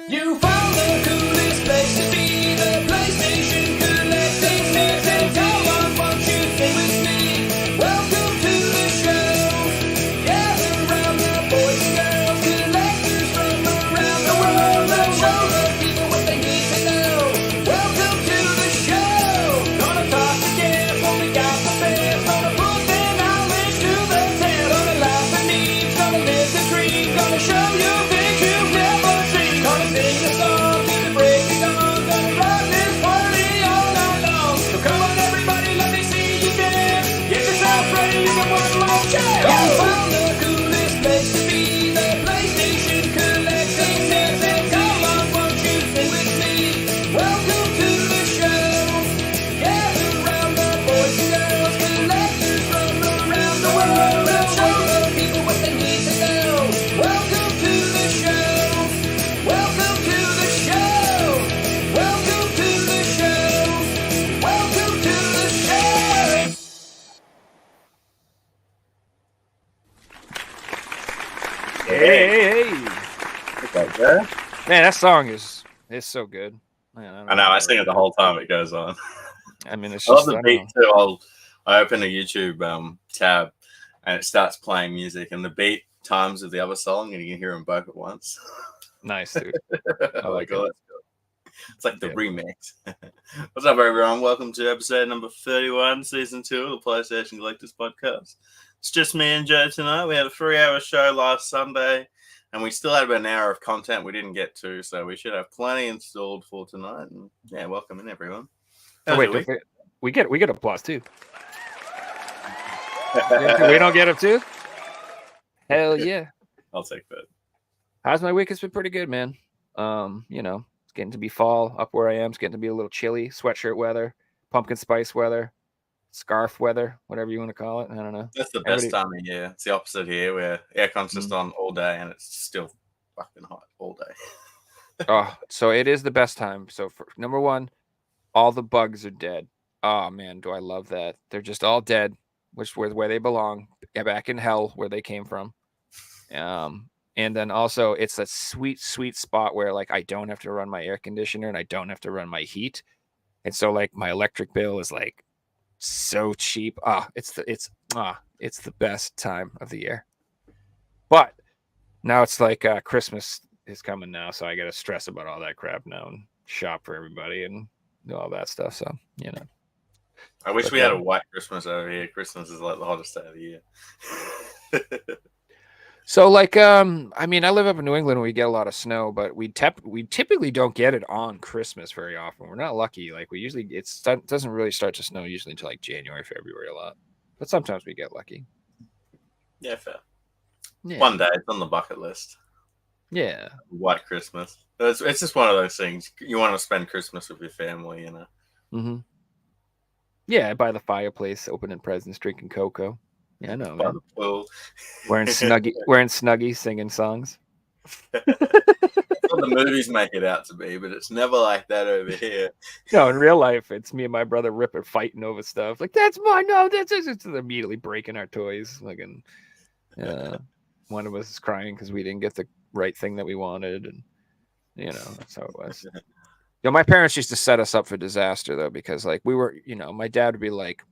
You found the coolest place to be, the PlayStation Collecting Season. Come on, won't you sing with me? Welcome to the show. Gather round the boys and girls, collectors from around the world. Let's show the people what they need to know. Welcome to the show. Gonna talk to Jeff when we got the fans. Gonna put their knowledge to the test. Gonna laugh and eat, gonna live the dream. Gonna show you things you've never seen. Gonna sing a song to the break of dawn. Gonna rock this party all night long. So come on everybody, let me see you dance. Get yourself ready, you got one more chance. You found the coolest place to be, the PlayStation Collecting Season. Come on, won't you sing with me? Welcome to the show. Gather round the boys and girls, collectors from around the world. Let's show the people what they need to know. Welcome to the show. Welcome to the show. Welcome to the show. Welcome to the show. Hey. Okay. Man, that song is so good. Man, I know. I sing it the whole time it goes on. I mean, it's I love just the I beat don't know. too. I open a YouTube tab and it starts playing music, and the beat times with the other song, and you can hear them both at once. Nice, dude. I like oh, it. that's good. It's like the Yeah. remix. What's up, everyone? Welcome to episode number 31, season 2 of the PlayStation Collectors Podcast. It's just me and Joe tonight. We had a 3-hour show last Sunday, and we still had about an hour of content we didn't get to, so we should have plenty installed for tonight. And yeah, welcome in, everyone. Oh, How's wait, your week? we get applause too. We don't get it too? Hell yeah. I'll take that. How's my week? It's been pretty good, man. It's getting to be fall up where I am. It's getting to be a little chilly, sweatshirt weather, pumpkin spice weather, scarf weather, whatever you want to call it. I don't know. That's the best time of year. It's the opposite here, where aircon's just on all day and it's still fucking hot all day. Oh, so it is the best time. So for number one, all the bugs are dead. Oh man, do I love that. They're just all dead, which where they belong, back in hell where they came from. And then also it's a sweet, sweet spot where like I don't have to run my air conditioner and I don't have to run my heat. And so like my electric bill is like so cheap. It's the best time of the year. But now it's like Christmas is coming now, so I gotta stress about all that crap now and shop for everybody and do all that stuff. So I wish we had a white Christmas over here. Christmas is like the hottest day of the year. So like I live up in New England and we get a lot of snow, but we typically don't get it on Christmas very often. We're not lucky. Like we usually it doesn't really start to snow usually until like January, February a lot. But sometimes we get lucky. Yeah, fair. Yeah. One day it's on the bucket list. Yeah. White Christmas. It's just one of those things. You want to spend Christmas with your family, you know. Mm-hmm. Yeah, by the fireplace, opening presents, drinking cocoa. Yeah, I know, By man. the pool. Wearing snuggie, singing songs. That's what the movies make it out to be, but it's never like that over here. No, in real life, it's me and my brother Ripper fighting over stuff. Like, that's mine. No, that's just immediately breaking our toys. Like, and one of us is crying because we didn't get the right thing that we wanted, and that's how it was. My parents used to set us up for disaster though, because like we were, my dad would be like,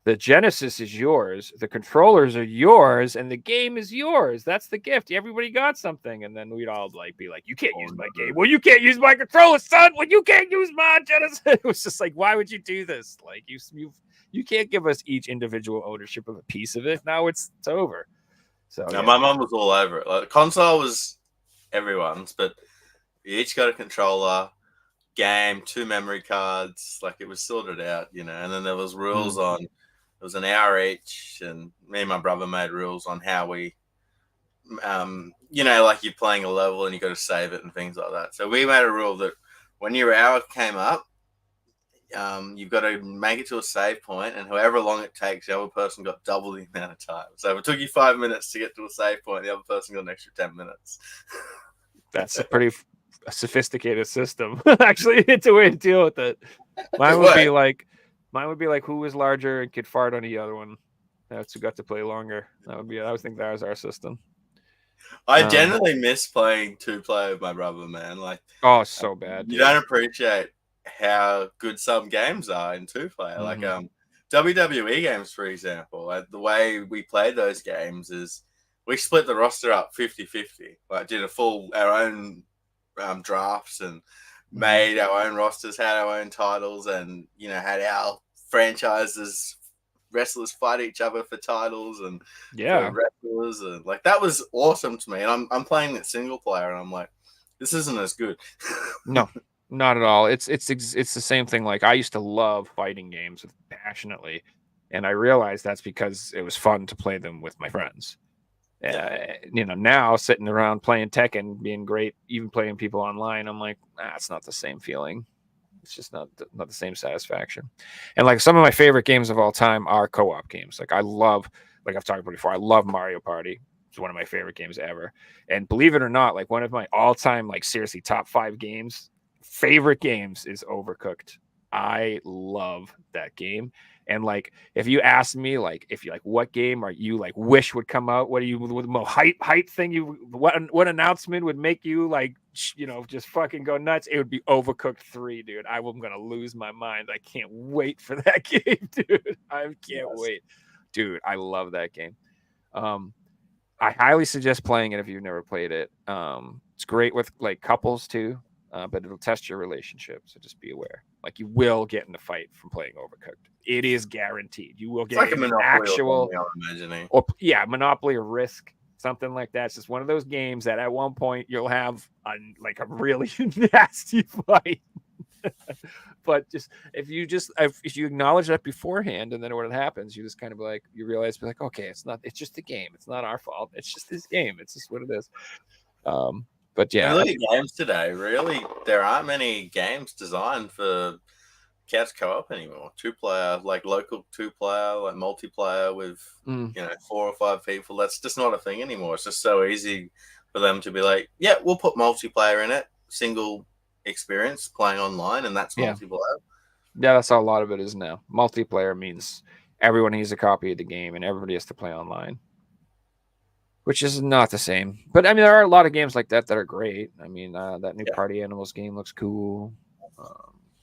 the Genesis is yours, the controllers are yours, and the game is yours. That's the gift. Everybody got something. And then we'd all be like, you can't use my game. Well, you can't use my controller, son. Well, you can't use my Genesis. It was just like, why would you do this? Like you can't give us each individual ownership of a piece of it. Now it's over. So My mum was all over it. Like the console was everyone's, but you each got a controller, game, 2 memory cards. Like it was sorted out, and then there was rules on. It was an hour each, and me and my brother made rules on how we, like you're playing a level and you got to save it and things like that. So we made a rule that when your hour came up, you've got to make it to a save point, and however long it takes, the other person got double the amount of time. So if it took you 5 minutes to get to a save point, the other person got an extra 10 minutes. That's a pretty sophisticated system. Actually, it's a way to deal with it. Mine would be like who was larger and could fart on the other one. That's who got to play longer. I would think that was our system. I generally miss playing 2-player with my brother, man. Like, Oh, so bad. you Dude. don't appreciate how good some games are in 2-player. Like, WWE games, for example, like the way we played those games is we split the roster up 50-50. Like, did our own drafts and made our own rosters, had our own titles, and had our franchises wrestlers fight each other for titles and for wrestlers, and like that was awesome to me. And I'm playing it single player, and I'm like, this isn't as good. No, not at all. It's the same thing. Like, I used to love fighting games passionately, and I realized that's because it was fun to play them with my friends. Now sitting around playing Tekken, being great, even playing people online, I'm like, it's not the same feeling. It's just not the same satisfaction. And like, some of my favorite games of all time are co-op games. Like, I love, like I've talked about before, I love Mario Party. It's one of my favorite games ever. And believe it or not, like, one of my all-time, like, seriously top 5 favorite games is Overcooked. I love that game. And like, if you ask me, like, if you like, what game are you like wish would come out? What do you, with the most hype thing what announcement would make you like, just fucking go nuts? It would be Overcooked 3, dude. I'm gonna lose my mind. I can't wait for that game, dude. I can't wait, dude. I love that game. I highly suggest playing it if you've never played it. It's great with like couples too. But it'll test your relationship, so just be aware. Like, you will get in a fight from playing Overcooked. It is guaranteed. You will get like an actual, Monopoly or Risk, something like that. It's just one of those games that at one point you'll have a really nasty fight. But just if you acknowledge that beforehand, and then when it happens, you just kind of you realize, okay, it's just a game. It's not our fault. It's just this game. It's just what it is. But yeah, really, games today, really, there aren't many games designed for couch co-op anymore. 2-player, like local 2-player, like multiplayer with 4 or 5 people. That's just not a thing anymore. It's just so easy for them to be like, yeah, we'll put multiplayer in it, single experience playing online, and that's multiplayer. Yeah, that's how a lot of it is now. Multiplayer means everyone needs a copy of the game, and everybody has to play online, which is not the same. But I mean, there are a lot of games like that are great. I mean, that new Party Animals game looks cool.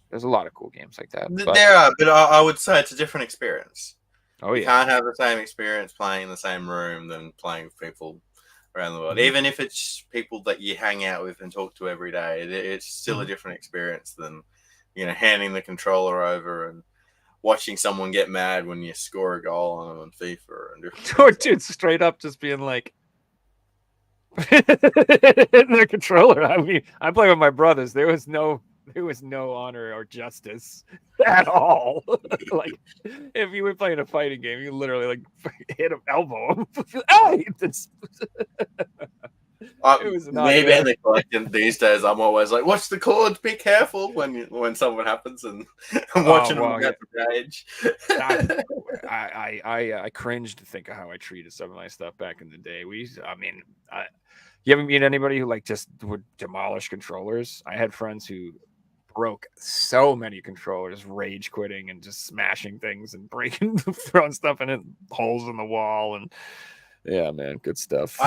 There's a lot of cool games like that. There are, but I would say it's a different experience. Oh, yeah. You can't have the same experience playing in the same room than playing with people around the world. Even if it's people that you hang out with and talk to every day, it's still a different experience than, handing the controller over and watching someone get mad when you score a goal on them on FIFA. And dude, straight up just being like, the controller. I mean, I play with my brothers. There was no honor or justice at all. Like, if you were playing a fighting game, you literally like hit him, elbow him. Hey! It was not maybe in the collection these days, I'm always like, watch the cords, be careful when something happens, and I'm watching them get the rage. I cringe to think of how I treated some of my stuff back in the day. You haven't met anybody who like just would demolish controllers? I had friends who broke so many controllers, rage quitting and just smashing things and breaking, throwing stuff in it, holes in the wall, and yeah, man, good stuff.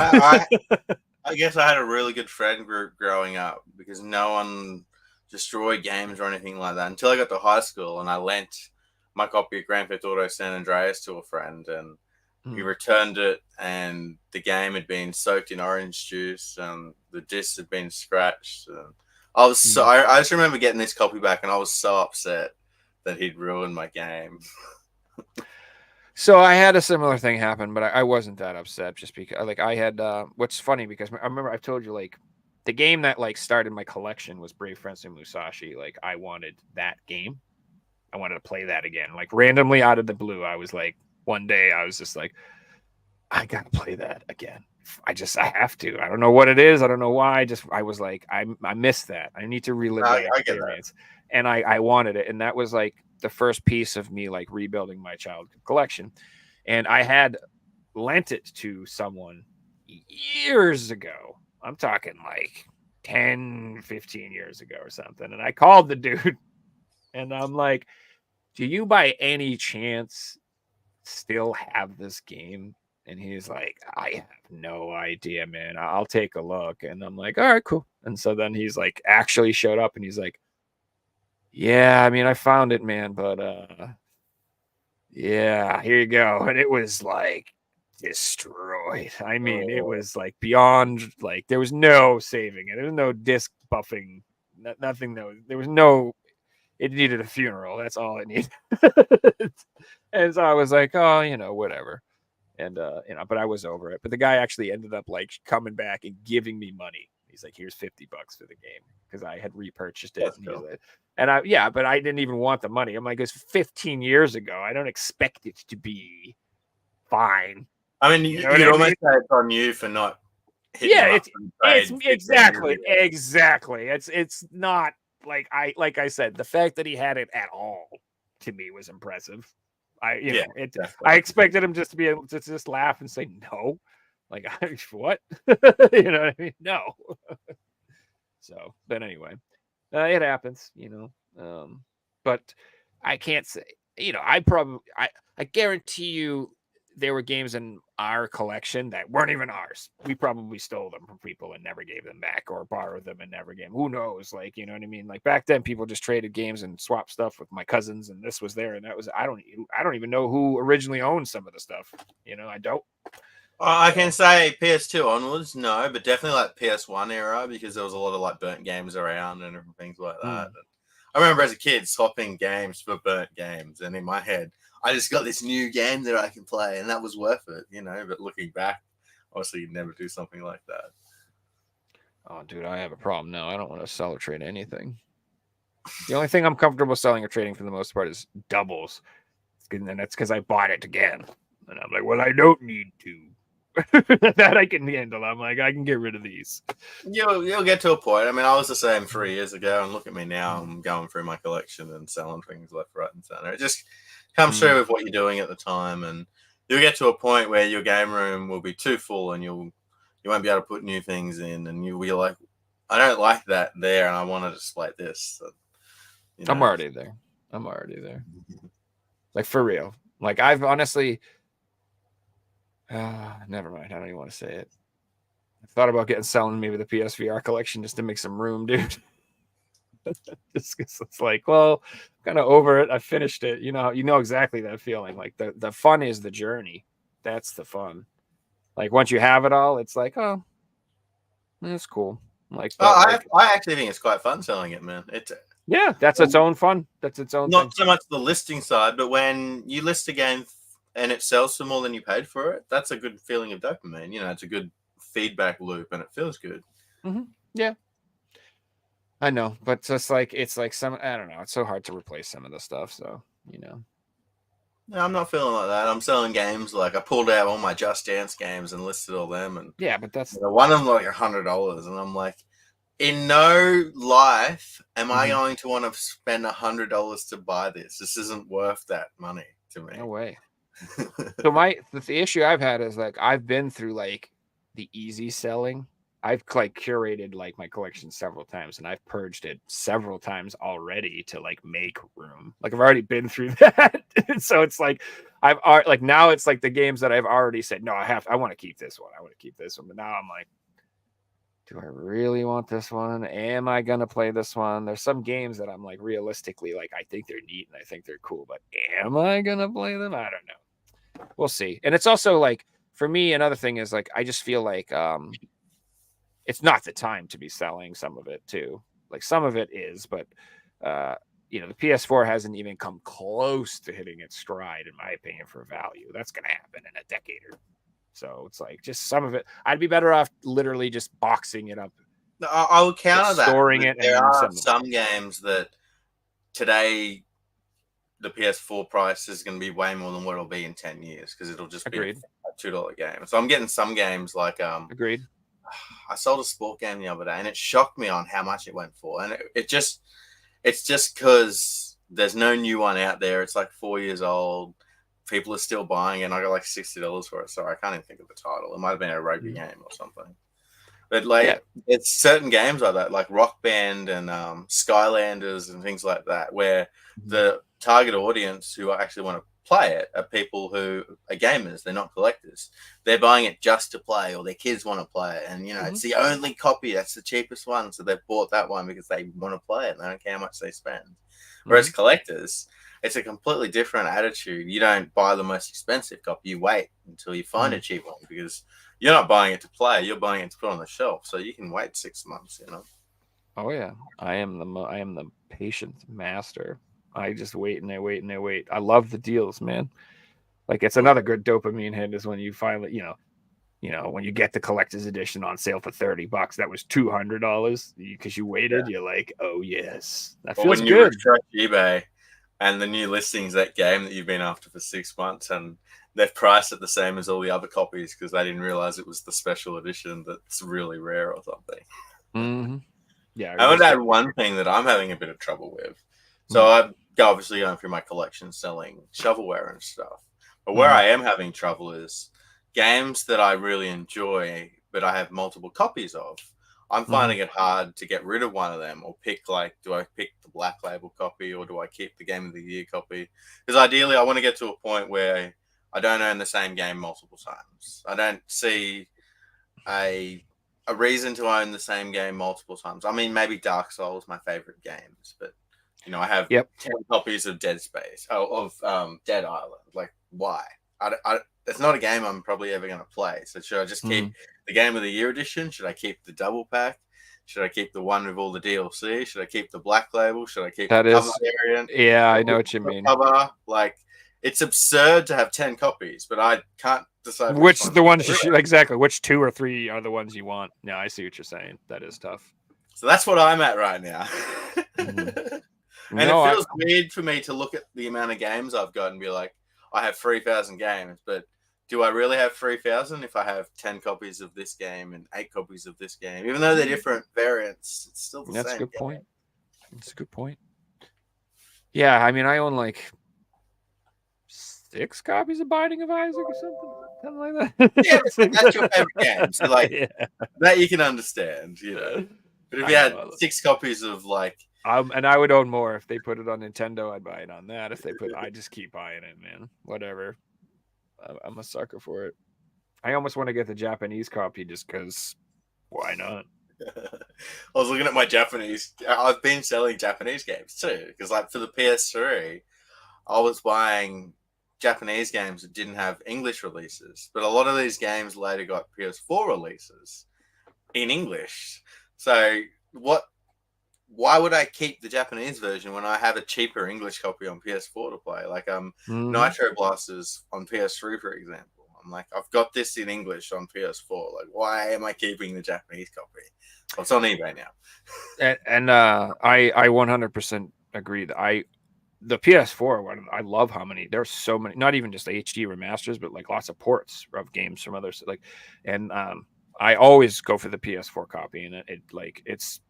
I guess I had a really good friend group growing up because no one destroyed games or anything like that until I got to high school, and I lent my copy of Grand Theft Auto San Andreas to a friend, and he returned it, and the game had been soaked in orange juice, and the disc had been scratched. And I was I just remember getting this copy back, and I was so upset that he'd ruined my game. So I had a similar thing happen, but I wasn't that upset just because like I had what's funny because I remember I've told you like the game that like started my collection was Brave Fencer Musashi. Like I wanted that game. I wanted to play that again. Like randomly out of the blue, I was like one day I was just like, I gotta play that again. I have to. I don't know what it is. I don't know why. I was like, I miss that. I need to relive that experience. And I wanted it. And that was like the first piece of me like rebuilding my childhood collection. And I had lent it to someone years ago. I'm talking like 10, 15 years ago or something. And I called the dude and I'm like, do you by any chance still have this game? And he's like, I have no idea, man. I'll take a look. And I'm like, all right, cool. And so then he's like, actually showed up and he's like, yeah, I mean, I found it, man, but yeah, here you go. And it was like destroyed. I mean, it was like beyond, like, there was no saving it. There was no disc buffing, nothing. There was no, it needed a funeral. That's all it needed. And so I was like, oh, whatever. And, but I was over it. But the guy actually ended up like coming back and giving me money. He's like, here's $50 for the game because I had repurchased it. That's cool. But I didn't even want the money. I'm like, it's 15 years ago. I don't expect it to be fine. I mean, you'd almost say it's on you for not hitting. Yeah, it's exactly. It's not like I said, the fact that he had it at all to me was impressive. I expected him just to be able to just laugh and say no. Like, what? You know what I mean? No. So, but anyway, it happens, but I can't say, I guarantee you there were games in our collection that weren't even ours. We probably stole them from people and never gave them back, or borrowed them and never gave them. Who knows? Like, you know what I mean? Like back then, people just traded games and swapped stuff with my cousins, and this was there and that was. I don't even know who originally owned some of the stuff. I don't. I can say PS2 onwards, no, but definitely like PS1 era, because there was a lot of like burnt games around and things like that. I remember as a kid swapping games for burnt games, and in my head, I just got this new game that I can play, and that was worth it, But looking back, obviously, you'd never do something like that. Oh, dude, I have a problem now. I don't want to sell or trade anything. The only thing I'm comfortable selling or trading for the most part is doubles, and that's because I bought it again, and I'm like, well, I don't need to. That I can handle. I'm like, I can get rid of these. You'll get to a point. I mean, I was the same 3 years ago, and look at me now. I'm going through my collection and selling things left, right, and center. It just comes through with what you're doing at the time, and you'll get to a point where your game room will be too full, and you won't be able to put new things in, and you'll be like, I don't like that there, and I want to display this. So, I'm already there. Like, for real. Like, I've honestly. Never mind. I don't even want to say it. I thought about selling maybe the PSVR collection just to make some room, dude. Just because it's like, well, I'm kind of over it. I finished it. You know exactly that feeling. Like the fun is the journey. That's the fun. Like once you have it all, it's like, oh, that's cool. Like, I actually think it's quite fun selling it, man. That's its own fun. That's its own. Not thing. So much the listing side, but when you list a game and it sells for more than you paid for it, that's a good feeling of dopamine. It's a good feedback loop, and it feels good. Mm-hmm. Yeah, I know, but just like it's like I don't know. It's so hard to replace some of the stuff. So No, I'm not feeling like that. I'm selling games. Like I pulled out all my Just Dance games and listed all them, and yeah, but that's one of them like $100, and I'm like, in no life am I going to want to spend $100 to buy this. This isn't worth that money to me. No way. So the issue I've had is like I've been through like the easy selling. I've like curated like my collection several times, and I've purged it several times already to like make room. Like I've already been through that. So it's like like now it's like the games that I've already said no, I want to keep this one. I want to keep this one, but now I'm like, do I really want this one? Am I gonna play this one? There's some games that I'm like realistically like I think they're neat and I think they're cool, but am I gonna play them? I don't know. We'll see. And it's also like for me, another thing is like I just feel like it's not the time to be selling some of it too. Like some of it is, but the PS4 hasn't even come close to hitting its stride, in my opinion, for value. That's gonna happen in a decade or so. It's like just some of it. I'd be better off literally just boxing it up. I will counter that. Storing it. There are some games that today the PS4 price is going to be way more than what it'll be in 10 years because it'll just be a $2 game. So I'm getting some games like Agreed. I sold a sport game the other day and it shocked me on how much it went for. And it's just because there's no new one out there. It's like 4 years old. People are still buying it, and I got like $60 for it. Sorry, I can't even think of the title. It might have been a rugby game or something. But it's certain games like that, like Rock Band and Skylanders and things like that, where the target audience who actually want to play it are people who are gamers. They're not collectors. They're buying it just to play, or their kids want to play it. And, it's the only copy. That's the cheapest one. So they've bought that one because they want to play it. And they don't care how much they spend. Whereas collectors, it's a completely different attitude. You don't buy the most expensive copy. You wait until you find a cheap one because you're not buying it to play. You're buying it to put on the shelf. So you can wait 6 months, Oh yeah, I am the patient master. I just wait and I wait and I wait. I love the deals, man. Like it's another good dopamine hit is when you finally, when you get the collector's edition on sale for $30, that was $200 because you waited. You're like, oh yes, that Or feels when you good. refresh eBay and the new listings, that game that you've been after for 6 months, and they've priced it the same as all the other copies because they didn't realize it was the special edition that's really rare or something. Mm-hmm. Yeah, I would add one thing that I'm having a bit of trouble with. So I'm obviously going through my collection selling shovelware and stuff. But where I am having trouble is games that I really enjoy, but I have multiple copies of. I'm finding it hard to get rid of one of them or pick, do I pick the Black Label copy or do I keep the Game of the Year copy? Because ideally I want to get to a point where I don't own the same game multiple times. I don't see a reason to own the same game multiple times. I mean, maybe Dark Souls, my favorite games, but I have 10 copies of Dead Space, of Dead Island. Like, why? It's not a game I'm probably ever going to play. So should I just keep the Game of the Year edition? Should I keep the double pack? Should I keep the one with all the DLC? Should I keep the Black Label? Should I keep the cover variant? Yeah, I know what you mean. Cover? Like, it's absurd to have 10 copies, but I can't decide which the ones you should, exactly. Which 2 or 3 are the ones you want? Yeah, I see what you're saying. That is tough. So that's what I'm at right now. And it feels weird for me to look at the amount of games I've got and be like, I have 3,000 games, but do I really have 3,000 if I have 10 copies of this game and 8 copies of this game? Even though they're different variants, it's still the same. That's a good point. That's a good point. Yeah, I mean, I own like 6 copies of Binding of Isaac or something like that. Yeah, that's your favorite game. So, that you can understand, But if you had 6 copies of, and I would own more if they put it on Nintendo. I'd buy it on that. I just keep buying it, man. Whatever. I'm a sucker for it. I almost want to get the Japanese copy just because. Why not? I was looking at my Japanese. I've been selling Japanese games too because, for the PS3, I was buying Japanese games that didn't have English releases, but a lot of these games later got PS4 releases in English. So why would I keep the Japanese version when I have a cheaper English copy on PS4 to play? Nitro Blasters on PS3, for example. I'm like, I've got this in English on PS4. Like, why am I keeping the Japanese copy? Well, it's on eBay now. And I 100% agree that the PS4 one, I love how many. There's so many, not even just HD remasters, but lots of ports of games from others. I always go for the PS4 copy, and it's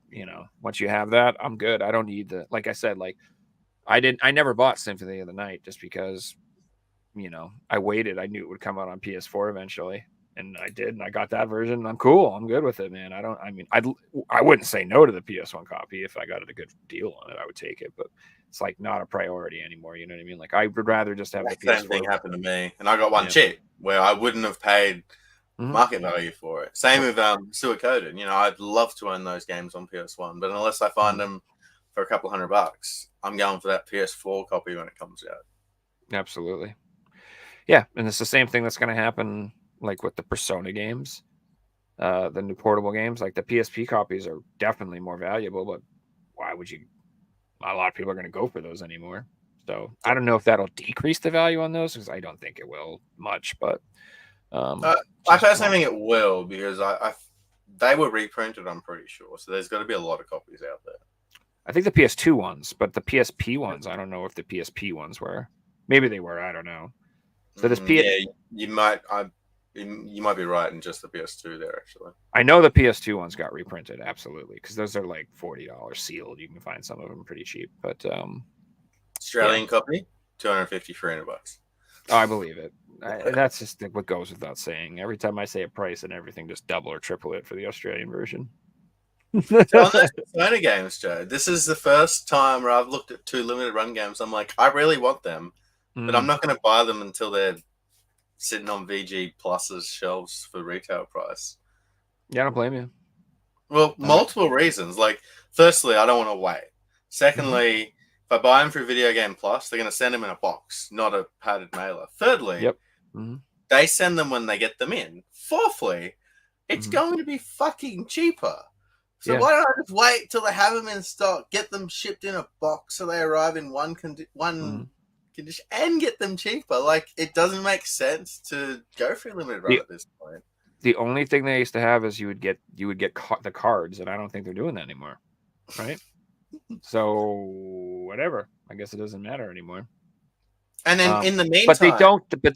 once you have that, I'm good. I don't need like I said, I never bought Symphony of the Night just because, I waited. I knew it would come out on PS4 eventually, and I did, and I got that version. I'm cool. I'm good with it, man. I wouldn't say no to the PS1 copy if I got a good deal on it. I would take it, but it's not a priority anymore. You know what I mean? I would rather just have the PS4. Same thing happened to me, and I got one cheap where I wouldn't have paid market value for it. Same with Suikoden. I'd love to own those games on PS1, but unless I find them for a couple $100, I'm going for that PS4 copy when it comes out. Absolutely. Yeah, and it's the same thing that's going to happen with the Persona games, the new portable games. The PSP copies are definitely more valuable, but why would you? Not a lot of people are going to go for those anymore. So I don't know if that'll decrease the value on those because I don't think it will much, but. I personally think it will because they were reprinted, I'm pretty sure. So there's got to be a lot of copies out there. I think the PS2 ones, but the PSP ones, I don't know if the PSP ones were. Maybe they were. I don't know. So this you might be right in just the PS2 there, actually. I know the PS2 ones got reprinted, absolutely, because those are $40 sealed. You can find some of them pretty cheap, but Australian copy, $250, $300. Oh, I believe it. That's just what goes without saying. Every time I say a price and everything, just double or triple it for the Australian version. So on those Persona games, Joe, this is the first time where I've looked at 2 limited run games. I'm like, I really want them, but I'm not going to buy them until they're sitting on VG Plus's shelves for retail price. Yeah, I don't blame you. Well, multiple reasons. Like, firstly, I don't want to wait. Secondly, if I buy them through Video Game Plus, they're going to send them in a box, not a padded mailer. Thirdly, Yep. they send them when they get them in. Fourthly, it's going to be fucking cheaper. So why don't I just wait till they have them in stock, get them shipped in a box so they arrive in one condition and get them cheaper? Like, it doesn't make sense to go for a limited run at this point. The only thing they used to have is you would get the cards, and I don't think they're doing that anymore, right? So whatever. I guess it doesn't matter anymore. And then in the meantime, but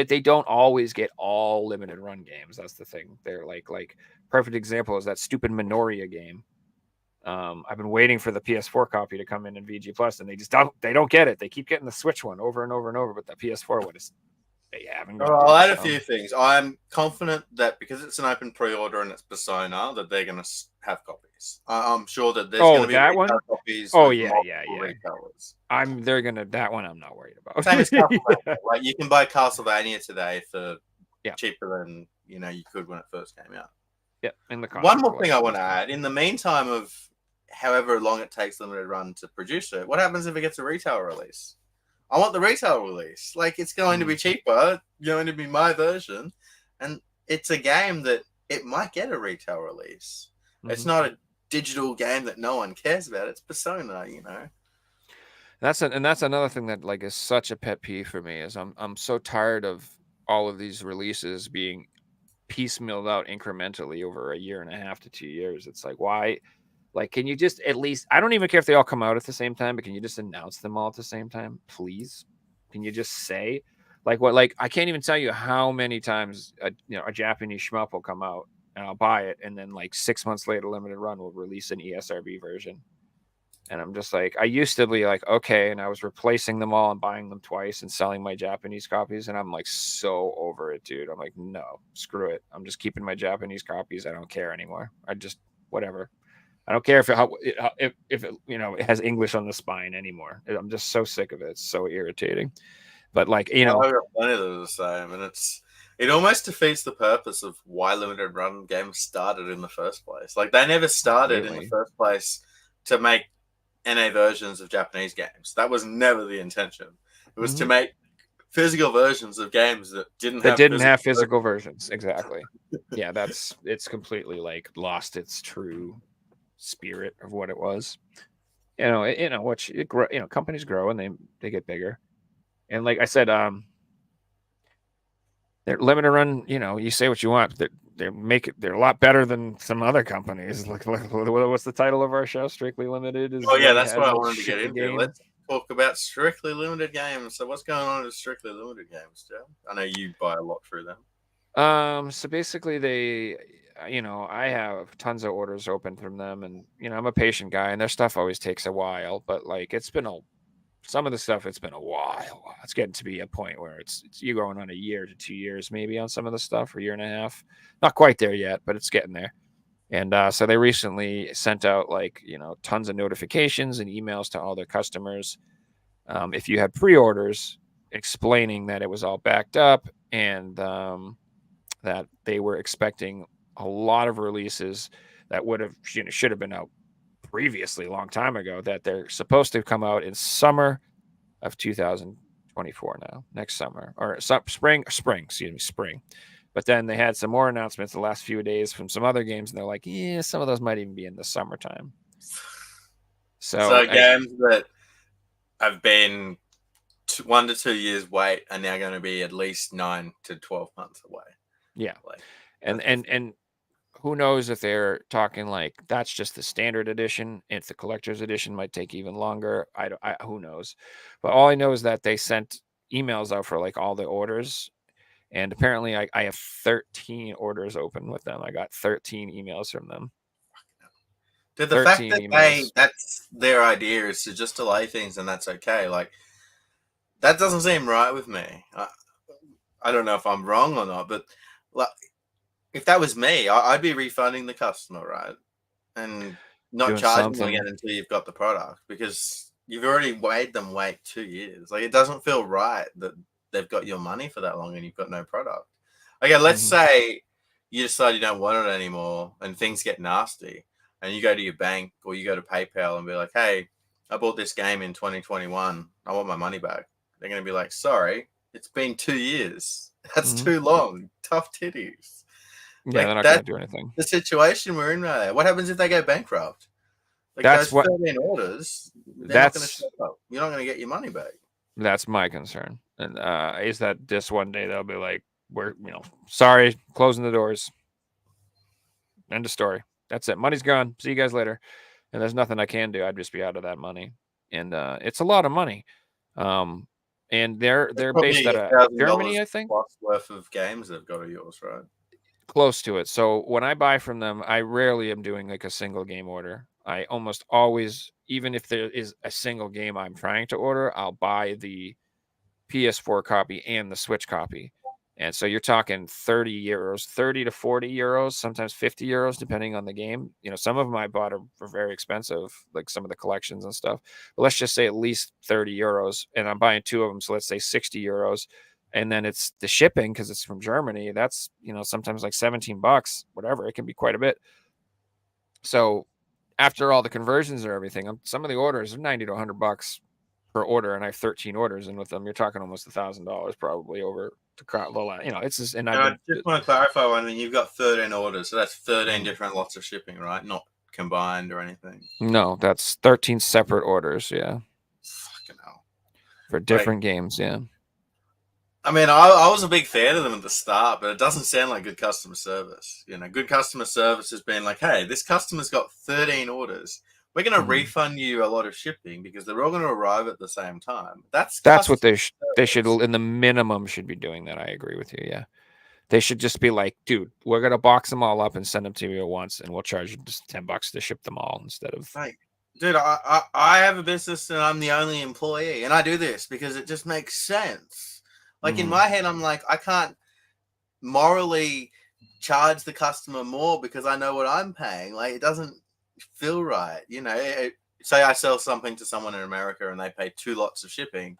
they don't always get all limited run games. That's the thing. They're like perfect example is that stupid Minoria game. I've been waiting for the PS4 copy to come in VG Plus, and they don't get it. They keep getting the Switch one over and over and over, but the PS4 one is they haven't. I'll add a few things. I'm confident that because it's an open pre-order and it's Persona, that they're going to have copies. I'm sure that there's going to be that one copies. Oh yeah. Retailers. That one I'm not worried about. Same as Castlevania. Like, you can buy Castlevania today for cheaper than you could when it first came out. Yeah. In the one more thing I want to add. In the meantime of however long it takes limited run to produce it, what happens if it gets a retail release? I want the retail release. Like, it's going to be cheaper, going to be my version, and it's a game that it might get a retail release. It's not a digital game that no one cares about. It's Persona, That's another thing that like is such a pet peeve for me is I'm so tired of all of these releases being piecemealed out incrementally over a year and a half to 2 years. It's like, why? Like, can you just at least, I don't even care if they all come out at the same time, but can you just announce them all at the same time, please? Can you just say, like, I can't even tell you how many times a Japanese shmup will come out and I'll buy it, and then like 6 months later, Limited Run will release an ESRB version. And I'm just like, I used to be like, okay, and I was replacing them all and buying them twice and selling my Japanese copies, and I'm like so over it, dude. I'm like, no, screw it. I'm just keeping my Japanese copies. I don't care anymore. I just, whatever. I don't care if it it has English on the spine anymore. I'm just so sick of it. It's so irritating. But like, I got plenty of the same, and it almost defeats the purpose of why limited run games started in the first place. Like, they never started in the first place to make NA versions of Japanese games. That was never the intention. It was to make physical versions of games that didn't have physical versions. Exactly. Yeah, it's completely like lost its true spirit of what it was. Companies grow and they get bigger. And like I said, they're limited run, you say what you want, but they're a lot better than some other companies. Like what's the title of our show? Strictly Limited is that's what I wanted to get into. Let's talk about Strictly Limited games. So what's going on with Strictly Limited games, Joe? I know you buy a lot through them. So basically they I have tons of orders open from them, and I'm a patient guy, and their stuff always takes a while, but like some of the stuff, it's been a while. It's getting to be a point where it's you going on a year to 2 years maybe on some of the stuff, or a year and a half. Not quite there yet, but it's getting there. And so they recently sent out tons of notifications and emails to all their customers. If you had pre-orders, explaining that it was all backed up, and that they were expecting a lot of releases that should have been out previously a long time ago, that they're supposed to come out in summer of 2024 now, next summer, or spring. But then they had some more announcements the last few days from some other games, and they're like, yeah, some of those might even be in the summertime. So games that have been 1 to 2 years wait are now going to be at least 9 to 12 months away. Yeah. And who knows if they're talking like that's just the standard edition. If the collector's edition might take even longer. Who knows? But all I know is that they sent emails out for like all the orders. And apparently I have 13 orders open with them. I got 13 emails from them. The fact that that's their idea is to just delay things, and that's okay. Like, that doesn't seem right with me. I don't know if I'm wrong or not, but like, if that was me, I'd be refunding the customer, right? And not charging them again until you've got the product, because you've already made them wait 2 years. Like, it doesn't feel right that they've got your money for that long and you've got no product. Okay, let's say you decide you don't want it anymore and things get nasty and you go to your bank or you go to PayPal and be like, hey, I bought this game in 2021. I want my money back. They're going to be like, sorry, it's been 2 years. That's too long. Tough titties. Yeah, Like, they're not that's going to do anything. the situation we're in right there. What happens if they go bankrupt? Like, That's those what- 13 orders, they're not That's- going to show up. You're not going to get your money back. That's my concern. And is that this one day they'll be like, we're, sorry, closing the doors. End of story. That's it. Money's gone. See you guys later. And there's nothing I can do. I'd just be out of that money. And it's a lot of money. And they're based out of $1,000 Germany, I think. plus worth of games they've got of yours, right? Close to it. So when I buy from them, I rarely am doing like a single game order. I almost always, even if there is a single game I'm trying to order, I'll buy the PS4 copy and the Switch copy. And so you're talking 30 euros, 30 to 40 euros, sometimes 50 euros, depending on the game. Some of them I bought are very expensive, like some of the collections and stuff. But let's just say at least 30 euros. And I'm buying two of them. So let's say 60 euros. And then it's the shipping because it's from Germany. That's, sometimes like $17, whatever. It can be quite a bit. So after all the conversions or everything, some of the orders are $90 to $100 per order. And I have 13 orders. And with them, you're talking almost $1,000 probably over to it's just, and I just want to clarify one thing. You've got 13 orders. So that's 13 different lots of shipping, right? Not combined or anything. No, that's 13 separate orders. Yeah. Fucking hell. For different games. Yeah. I mean, I was a big fan of them at the start, but it doesn't sound like good customer service. Good customer service has been like, hey, this customer's got 13 orders. We're going to refund you a lot of shipping because they're all going to arrive at the same time. That's what they should, in the minimum, should be doing that. I agree with you. Yeah. They should just be like, dude, we're going to box them all up and send them to you at once, and we'll charge you just $10 to ship them all instead of. Like, dude, I have a business and I'm the only employee, and I do this because it just makes sense. Like, in my head, I'm like, I can't morally charge the customer more because I know what I'm paying. Like, it doesn't feel right. Say I sell something to someone in America and they pay 2 lots of shipping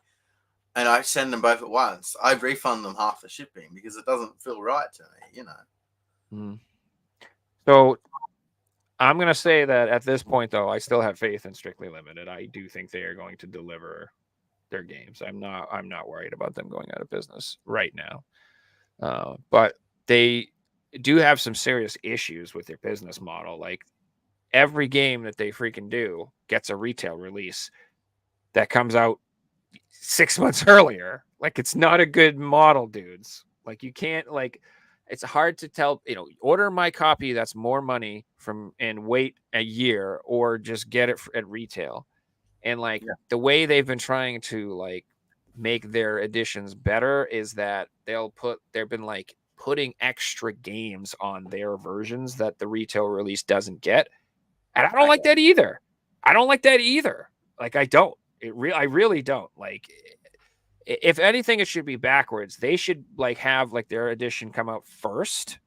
and I send them both at once. I refund them half the shipping because it doesn't feel right to me, So I'm going to say that at this point, though, I still have faith in Strictly Limited. I do think they are going to deliver their games. I'm not worried about them going out of business right now. But they do have some serious issues with their business model. Like, every game that they freaking do gets a retail release that comes out 6 months earlier. Like, it's not a good model, dudes. Like, you can't, it's hard to tell, order my copy that's more money and wait a year, or just get it at retail. And the way they've been trying to make their editions better is that they've been putting extra games on their versions that the retail release doesn't get. And I don't like that either. I don't. I really don't. If anything, it should be backwards. They should have their edition come out first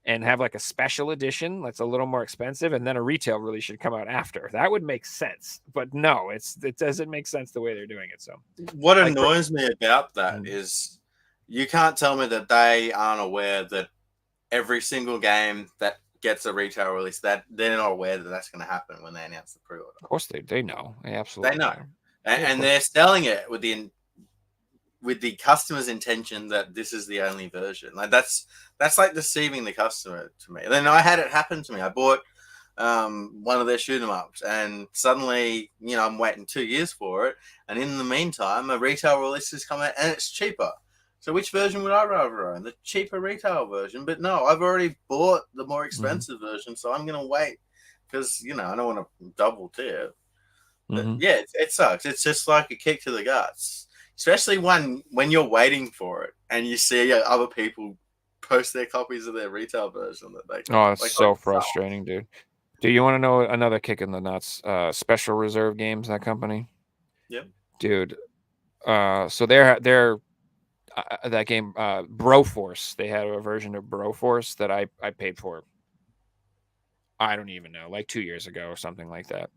and have a special edition that's a little more expensive, and then a retail release should come out after. That would make sense. But no, it doesn't make sense the way they're doing it. So what annoys me about that is you can't tell me that they aren't aware that every single game that gets a retail release, that they're not aware that that's going to happen when they announce the pre-order. Of course they know. They absolutely know. And they're selling it with the customer's intention that this is the only version. That's deceiving the customer to me. Then I had it happen to me. I bought one of their shoot 'em ups, and suddenly, I'm waiting 2 years for it. And in the meantime, a retail release has come out and it's cheaper. So which version would I rather own? The cheaper retail version? But no, I've already bought the more expensive version, so I'm going to wait because, I don't want to double dip. But yeah, it sucks. It's just like a kick to the guts, especially when you're waiting for it and you see other people post their copies of their retail version that they. Oh, it's so frustrating, dude. Do you want to know another kick in the nuts? Special Reserve Games, that company. Yep. Dude. So they're that game, Broforce. They had a version of Broforce that I paid for. I don't even know, 2 years ago or something like that.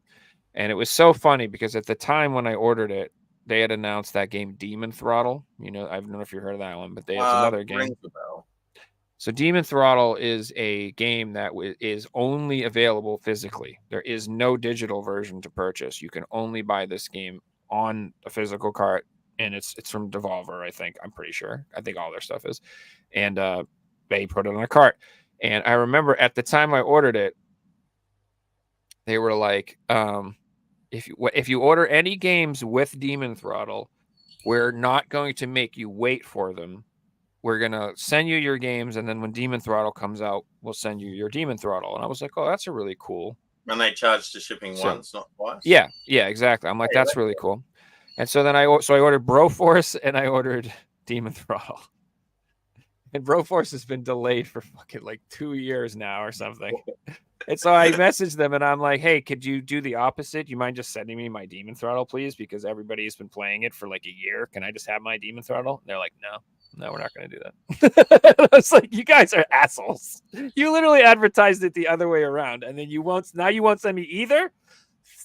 And it was so funny because at the time when I ordered it, they had announced that game Demon Throttle. I don't know if you heard of that one, but it's another game. Rings a bell. So Demon Throttle is a game that is only available physically. There is no digital version to purchase. You can only buy this game on a physical cart, and it's from Devolver, I think. I'm pretty sure. I think all their stuff is. And they put it on a cart. And I remember at the time I ordered it, they were like, if you order any games with Demon Throttle, we're not going to make you wait for them. We're going to send you your games, and then when Demon Throttle comes out, we'll send you your Demon Throttle. And I was like, oh, that's a really cool. And they charged the shipping once, not twice. Yeah, exactly. I'm like, that's really cool. And so then I ordered Broforce, and I ordered Demon Throttle. And Broforce has been delayed for fucking like 2 years now or something. And so I messaged them and I'm like, hey, could you do the opposite? You mind just sending me my Demon Throttle, please? Because everybody's been playing it for like a year. Can I just have my Demon Throttle? And they're like, no, we're not going to do that. I was like, you guys are assholes. You literally advertised it the other way around. And then you won't send me either?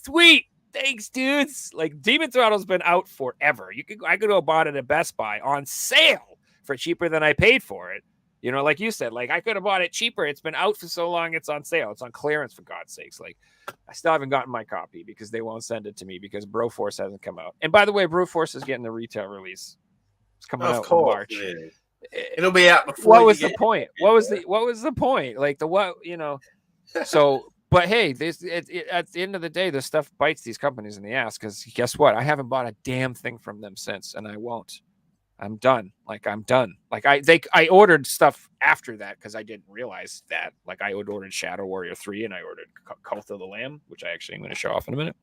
Sweet. Thanks, dudes. Like Demon Throttle's been out forever. I could have bought it at Best Buy on sale for cheaper than I paid for it. Like you said, like I could have bought it cheaper. It's been out for so long. It's on sale. It's on clearance, for God's sakes. Like I still haven't gotten my copy because they won't send it to me because Broforce hasn't come out. And by the way, Broforce is getting the retail release. It's coming out in March. It'll be out before. What was the point? What was the point? Like the what? So, but hey, at the end of the day, this stuff bites these companies in the ass because guess what? I haven't bought a damn thing from them since, and I won't. I'm done. Like I'm done. Like I ordered stuff after that because I didn't realize that. Like I ordered Shadow Warrior 3 and I ordered Cult of the Lamb, which I actually am going to show off in a minute.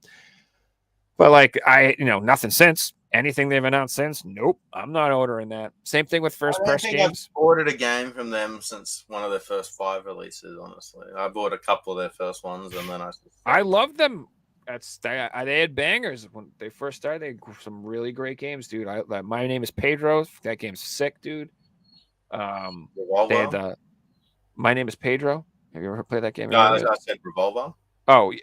But like nothing since. Anything they've announced since? Nope. I'm not ordering that. Same thing with First Press Games. I've ordered a game from them since one of their first 5 releases, honestly. I bought a couple of their first ones and then I love them. They had bangers when they first started. They had some really great games, dude. My Name is Pedro. That game's sick, dude. They had My Name is Pedro. Have you ever played that game? No, I said Revolver. Oh,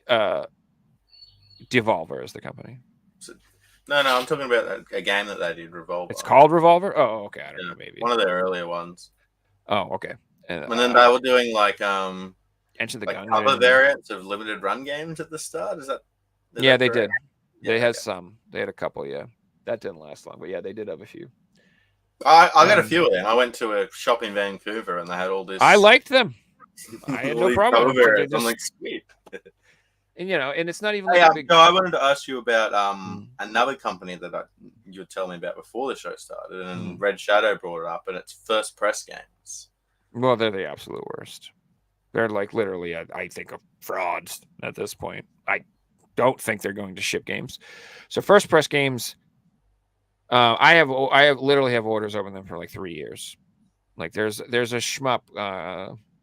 Devolver is the company. No, I'm talking about a game that they did, Revolver. It's called Revolver? Oh, okay. I don't know, maybe. One of their earlier ones. Oh, okay. And then they were doing like Enter the Gun. Other variants of limited run games at the start. Is that? Yeah, they did. They had some. They had a couple, yeah. That didn't last long, but yeah, they did have a few. I got a few of them. I went to a shop in Vancouver and they had all this. I liked them. I had no problem. I'm like, sweet. And and it's not even I wanted to ask you about another company that you were telling me about before the show started, and Red Shadow brought it up, and it's First Press Games. Well, they're the absolute worst. They're like literally, I think, frauds at this point. I don't think they're going to ship games. So First Press Games, I literally have orders over them for like 3 years. Like there's a shmup,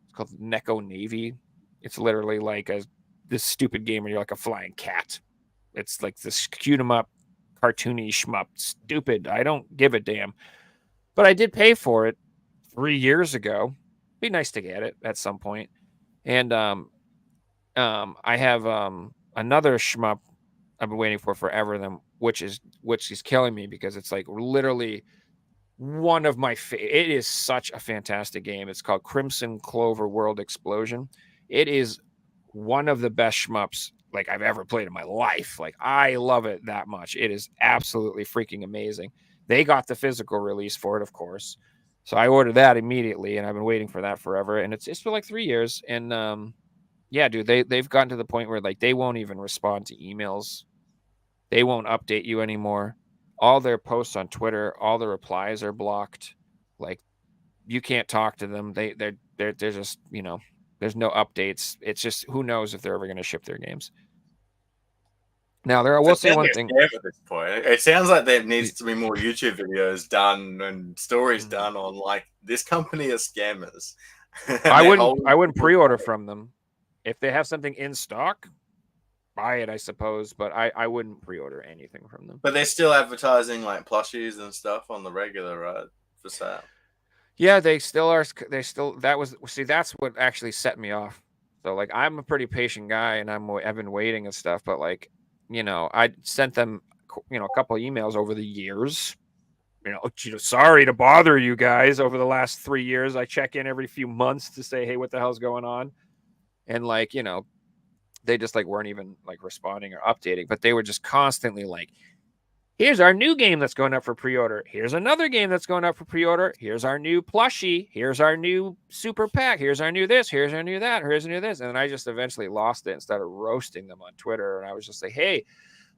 it's called Neko Navy. It's literally like this stupid game where you're like a flying cat. It's like this cute 'em up, cartoony shmup. Stupid. I don't give a damn. But I did pay for it 3 years ago. Be nice to get it at some point. And I have another shmup I've been waiting for forever, which is killing me because it's like literally one of my it is such a fantastic game. It's called Crimson Clover World Explosion. It is one of the best shmups like I've ever played in my life. Like I love it that much. It is absolutely freaking amazing. They got the physical release for it, of course. So I ordered that immediately and I've been waiting for that forever. And it's for like 3 years. And yeah, dude, they've gotten to the point where like they won't even respond to emails. They won't update you anymore. All their posts on Twitter, all the replies are blocked. Like you can't talk to them. They're just, there's no updates. It's just who knows if they're ever going to ship their games. Now, I will say one thing. At this point, it sounds like there needs to be more YouTube videos done and stories done on like this company is scammers. I wouldn't pre-order from them. If they have something in stock, buy it, I suppose. But I wouldn't pre-order anything from them. But they're still advertising like plushies and stuff on the regular, right, for sale. Yeah, they still are. That's what actually set me off. So like, I'm a pretty patient guy, and I've been waiting and stuff. But like, I sent them, a couple of emails over the years. Sorry to bother you guys over the last 3 years. I check in every few months to say, hey, what the hell's going on? And they just weren't even responding or updating, but they were just constantly here's our new game that's going up for pre-order. Here's another game that's going up for pre-order. Here's our new plushie. Here's our new super pack. Here's our new this. Here's our new that. Here's our new this. And then I just eventually lost it and started roasting them on Twitter. And I was just like, hey,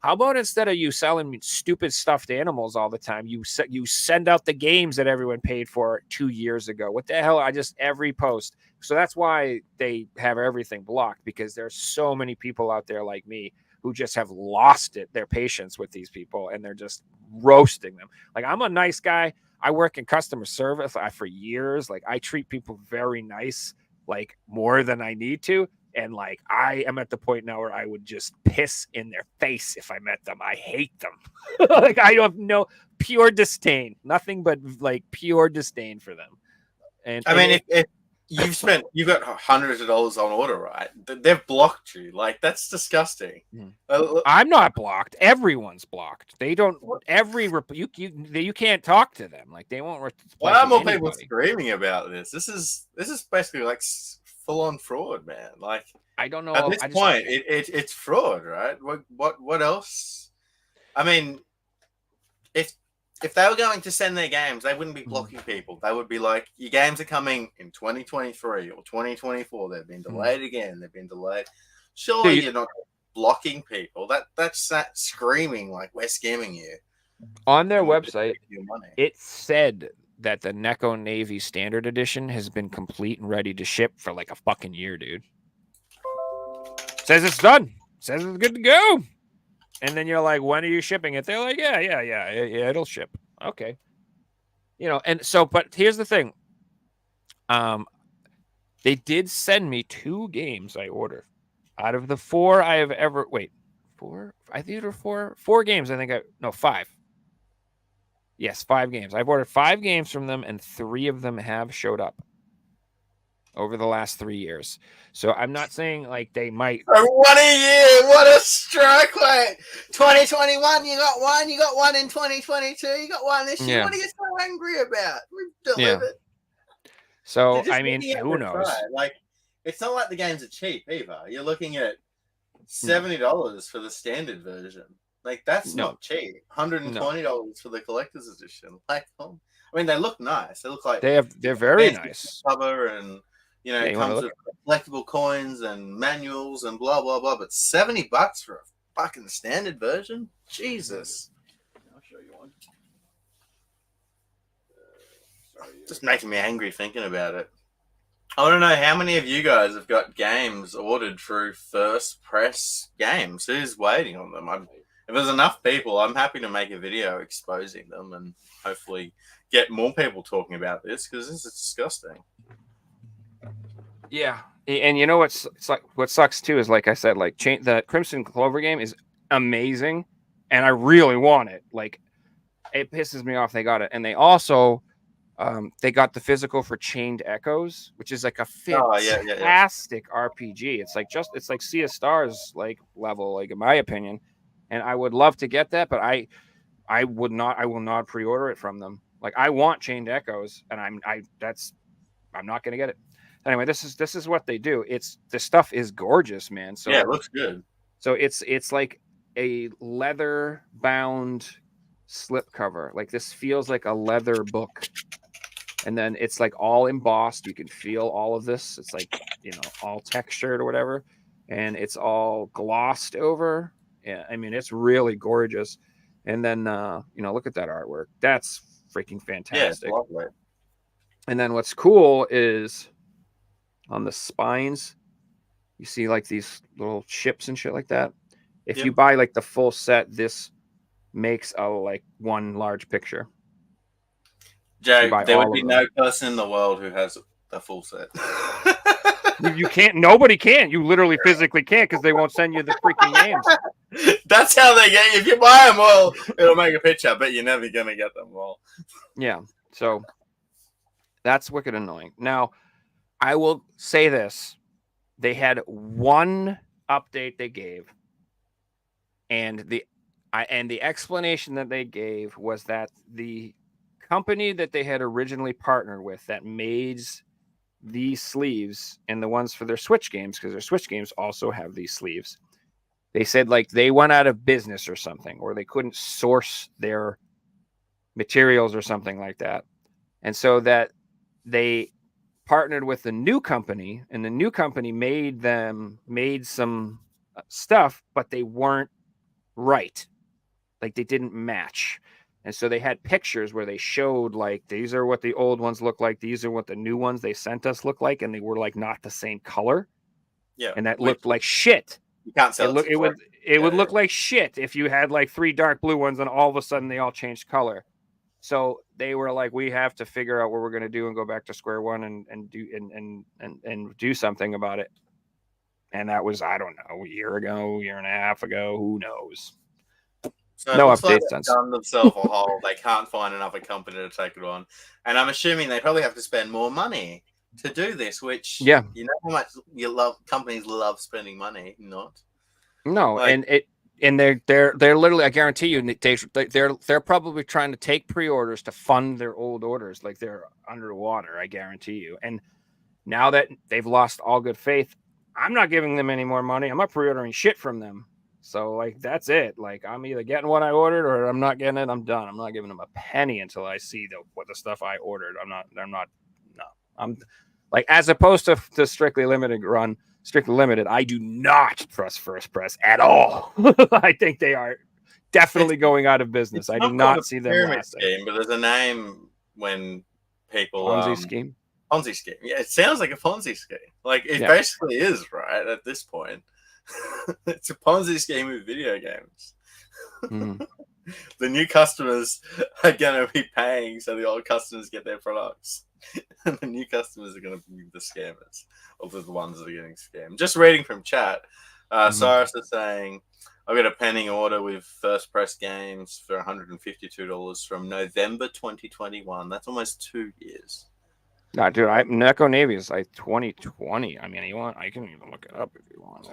how about instead of you selling stupid stuffed animals all the time, you send out the games that everyone paid for 2 years ago? What the hell? Every post. So that's why they have everything blocked, because there's so many people out there like me who just have lost their patience with these people, and they're just roasting them. I'm a nice guy. I work in customer service for years. I treat people very nice, more than I need to. And I am at the point now where I would just piss in their face if I met them. I hate them. I have no pure disdain, nothing but pure disdain for them. And I mean, if you've got hundreds of dollars on order, right? They've blocked you. That's disgusting. I'm not blocked. Everyone's blocked. They don't. You can't talk to them. They won't. Why are more people screaming about this? This is basically full on fraud, man. I don't know. At this point, it's fraud, right? What else? I mean, if they were going to send their games, they wouldn't be blocking people. They would be like, your games are coming in 2023 or 2024. They've been delayed again. They've been delayed. Surely you're not blocking people. That's screaming we're scamming you. On their website, it said that the Neko Navy Standard Edition has been complete and ready to ship for a fucking year, dude. Says it's done. Says it's good to go. And then you're like, when are you shipping it? They're like, yeah, it'll ship. Okay. And so, but here's the thing. They did send me 2 games I ordered. Out of the 4 I have ever, 4? I think there were 4 games. 5. Yes, 5 games. I've ordered 5 games from them, and 3 of them have showed up over the last 3 years. So I'm not saying they might. What a year! What a strike rate! 2021, you got 1. You got 1 in 2022. You got 1 this year. Yeah. What are you so angry about? We've delivered. Yeah. So I mean, who knows? It's not like the games are cheap either. You're looking at $70 for the standard version. That's not cheap. $120 for the collector's edition. I mean, they look nice. They look they're very nice. Cover and it comes with collectible coins and manuals and blah blah blah. But $70 for a fucking standard version? Jesus! I'll show you one. Just making me angry thinking about it. I want to know how many of you guys have got games ordered through First Press Games. Who's waiting on them? If there's enough people, I'm happy to make a video exposing them and hopefully get more people talking about this, because this is disgusting. Yeah, and what sucks too is, like I said, the Crimson Clover game is amazing, and I really want it. It pisses me off they got it, and they also they got the physical for Chained Echoes, which is a fantastic RPG. It's like Sea of Stars level, in my opinion. And I would love to get that, but I will not pre-order it from them. I want Chained Echoes, and I'm not going to get it. Anyway, this is what they do. The stuff is gorgeous, man. So yeah, it looks good. So it's like a leather bound slipcover. This feels like a leather book. And then it's all embossed. You can feel all of this. It's all textured or whatever. And it's all glossed over. Yeah, I mean, it's really gorgeous. And then, look at that artwork. That's freaking fantastic. Yeah, it's lovely. And then what's cool is on the spines, you see these little ships and shit like that. If you buy the full set, this makes a one large picture. Jay, there would be no person in the world who has the full set. You can't. Nobody can. You literally physically can't, because they won't send you the freaking names. That's how they get. If you buy them all, it'll make a picture, but you're never gonna get them all. Yeah. So that's wicked annoying. Now, I will say this: they had one update they gave, and the explanation that they gave was that the company that they had originally partnered with that made these sleeves and the ones for their Switch games, because their Switch games also have these sleeves, they said like they went out of business or something, or they couldn't source their materials or something like that. And so that they partnered with the new company, and the new company made some stuff, but they weren't right. Like they didn't match. And so they had pictures where they showed like, these are what the old ones look like, these are what the new ones they sent us look like, and they were like not the same color. Yeah. And that looked like shit. You can't sell It would look like shit if you had like 3 dark blue ones and all of a sudden they all changed color. So they were like, we have to figure out what we're going to do and go back to square one and do something about it. And that was, I don't know, a year and a half ago, who knows? So No it looks like updates they've on- done themselves a hole. They can't find another company to take it on. And I'm assuming they probably have to spend more money to do this, which, Yeah. you know how much companies love spending money, not? No, Like- and they're literally, I guarantee you, they're probably trying to take pre-orders to fund their old orders, like they're underwater. I guarantee you. And now that they've lost all good faith, I'm not giving them any more money. I'm not pre-ordering shit from them. So like that's it. Like I'm either getting what I ordered or I'm not getting it. I'm done. I'm not giving them a penny until I see what the stuff I ordered. I'm like, as opposed to Strictly Limited, I do not trust First Press at all. I think they are definitely going out of business. I do not see them lasting. Scheme, but there's a name when people Ponzi scheme. Ponzi scheme. Yeah, it sounds like a Ponzi scheme. Like it Yeah. basically is, right? At this point, it's a Ponzi scheme with video games. Mm. The new customers are going to be paying so the old customers get their products. And the new customers are going to be the scammers, or the ones that are getting scammed. Just reading from chat, Cyrus is saying, I've got a pending order with First Press Games for $152 from November 2021. That's almost 2 years. No, dude, Neko Navy is like 2020. I mean, I can even look it up if you want.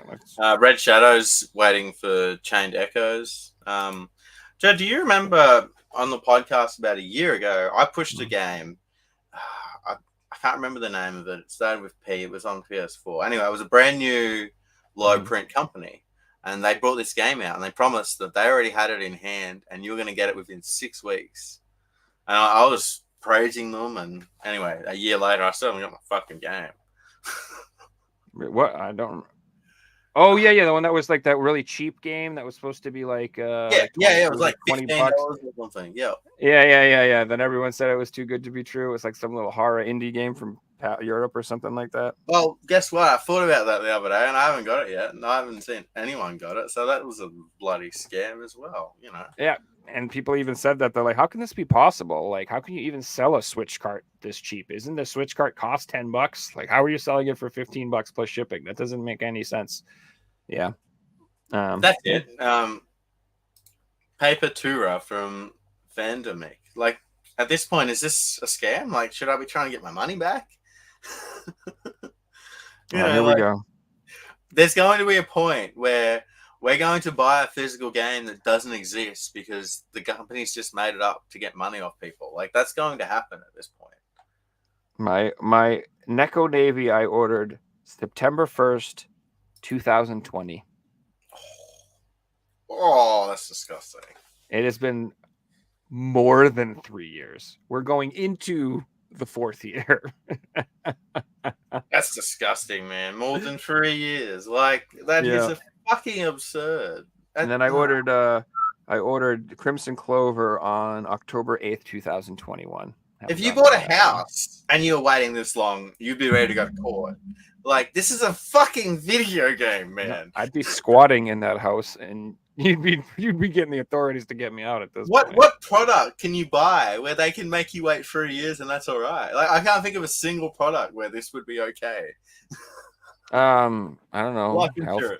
Red Shadows waiting for Chained Echoes. Joe, do you remember on the podcast about a year ago, I pushed a game. I can't remember the name of it. It started with P. It was on PS4. Anyway, it was a brand new low print company. And they brought this game out and they promised that they already had it in hand and you were going to get it within 6 weeks. And I was praising them. And anyway, a year later, I still haven't got my fucking game. What? I don't. Oh yeah, the one that was like that really cheap game that was supposed to be like It was like $20 or something. Yeah. Then everyone said it was too good to be true. It was like some little horror indie game from Europe or something like that. Well, guess what? I thought about that the other day, and I haven't got it yet, and I haven't seen anyone got it. So that was a bloody scam as well, you know. Yeah, and people even said that they're like, "How can this be possible? Like, how can you even sell a Switch cart this cheap? Isn't the Switch cart cost $10? Like, how are you selling it for $15 plus shipping? That doesn't make any sense." Yeah, that's it. Paper Tura from Vandermeek. Like, at this point, is this a scam? Like, should I be trying to get my money back? Here we go. There's going to be a point where we're going to buy a physical game that doesn't exist because the company's just made it up to get money off people. Like, that's going to happen at this point. My Neko Navy I ordered September 1st, 2020. Oh, that's disgusting. It has been more than 3 years. We're going into the 4th year. That's disgusting, man. More than 3 years. Like, that is a fucking absurd. And then I ordered Crimson Clover on October 8th, 2021. If you bought a house and you were waiting this long, you'd be ready to go to court. Like, this is a fucking video game, man. I'd be squatting in that house and you'd be getting the authorities to get me out at this point. What product can you buy where they can make you wait 3 years and that's all right? Like, I can't think of a single product where this would be okay. I don't know.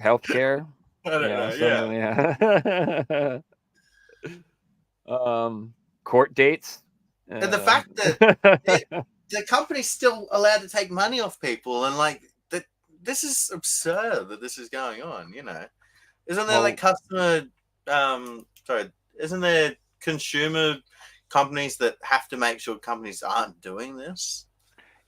Healthcare. I don't know. Yeah. Court dates. And the fact that the company's still allowed to take money off people, and like this is absurd that this is going on. You know, isn't there like customer Sorry, isn't there consumer companies that have to make sure companies aren't doing this?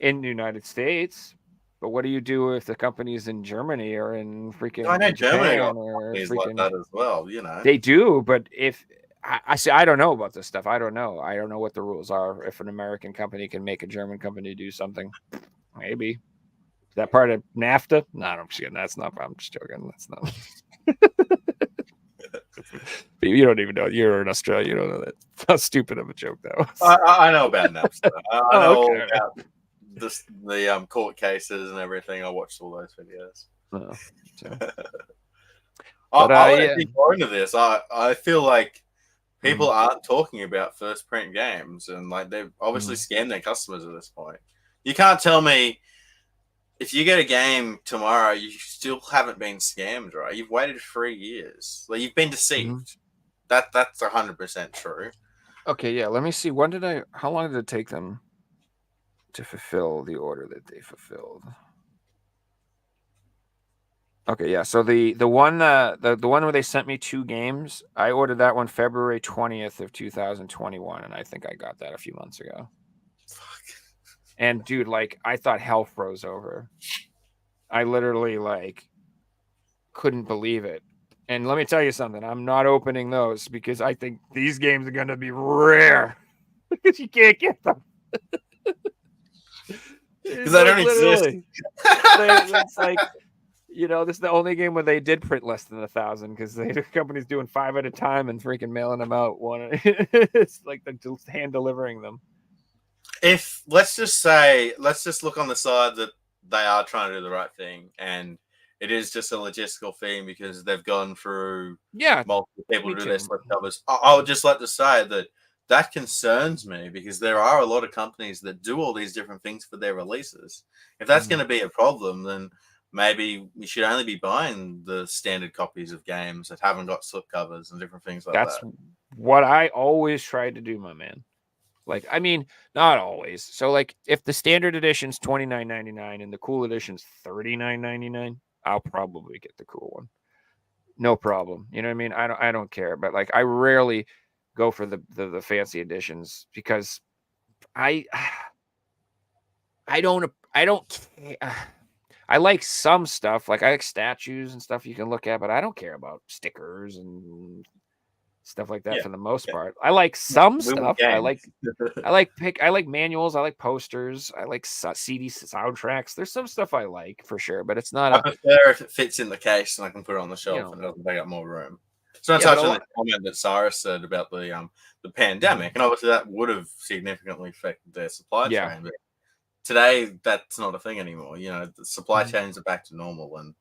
in the United States. But what do you do if the company's in Germany or in freaking I know Germany Japan got or companies like freaking? that as well. You know, They do, but if I see, I don't know about this stuff. I don't know. I don't know what the rules are. If an American company can make a German company do something, maybe. Is that part of NAFTA? No, I'm just kidding. That's not. I'm just joking. That's not. But you don't even know. You're in Australia. You don't know that. How stupid of a joke that was. I know about NAPSA. I know Oh, all okay. about the court cases and everything. I watched all those videos. No, so. I But, want to yeah. dig more into this. I feel like people Mhm. aren't talking about first print games, and like they've obviously scammed their customers at this point. You can't tell me if you get a game tomorrow, you still haven't been scammed, right? You've waited 3 years. Like you've been deceived. That's 100% true. Okay, yeah. Let me see. How long did it take them to fulfill the order that they fulfilled? Okay, yeah. So the one the one where they sent me 2 games, I ordered that one February 20th of 2021, and I think I got that a few months ago. Fuck. And dude, like I thought hell froze over. I literally like couldn't believe it. And let me tell you something, I'm not opening those because I think these games are gonna be rare. Because you can't get them. Because they don't exist. It's like, you know, this is the only game where they did print less than 1,000 because the company's doing 5 at a time and freaking mailing them out one. It's like they're just hand delivering them. If let's just look on the side that they are trying to do the right thing, and it is just a logistical thing because they've gone through multiple people to do their slip covers. I would just like to say that concerns me because there are a lot of companies that do all these different things for their releases. If that's going to be a problem, then maybe we should only be buying the standard copies of games that haven't got slip covers and different things like that. That's what I always tried to do, my man. Like, I mean, not always. So, like, if the standard edition's $29.99 and the cool edition's $39.99, I'll probably get the cool one. No problem. You know what I mean? I don't care. But like, I rarely go for the fancy editions because I don't care. I like some stuff, like I like statues and stuff you can look at, but I don't care about stickers and stuff like that for the most part. I like some stuff. I like manuals. I like posters. I like CD soundtracks. There's some stuff I like for sure, but it's not. I prefer if it fits in the case and I can put it on the shelf and it doesn't take up more room. So I touch on the comment that Cyrus said about the pandemic, and obviously that would have significantly affected their supply chain. But today, that's not a thing anymore. You know, the supply chains are back to normal, and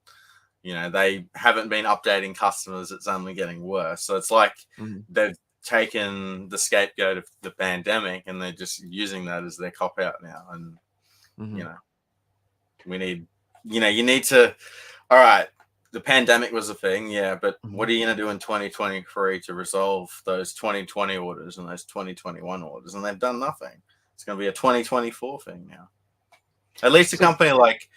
you know they haven't been updating customers. It's only getting worse. So it's like they've taken the scapegoat of the pandemic, and they're just using that as their cop out now. And you know, we need, you need to. All right, the pandemic was a thing, yeah, but what are you going to do in 2023 to resolve those 2020 orders and those 2021 orders? And they've done nothing. It's going to be a 2024 thing now. At least a company like,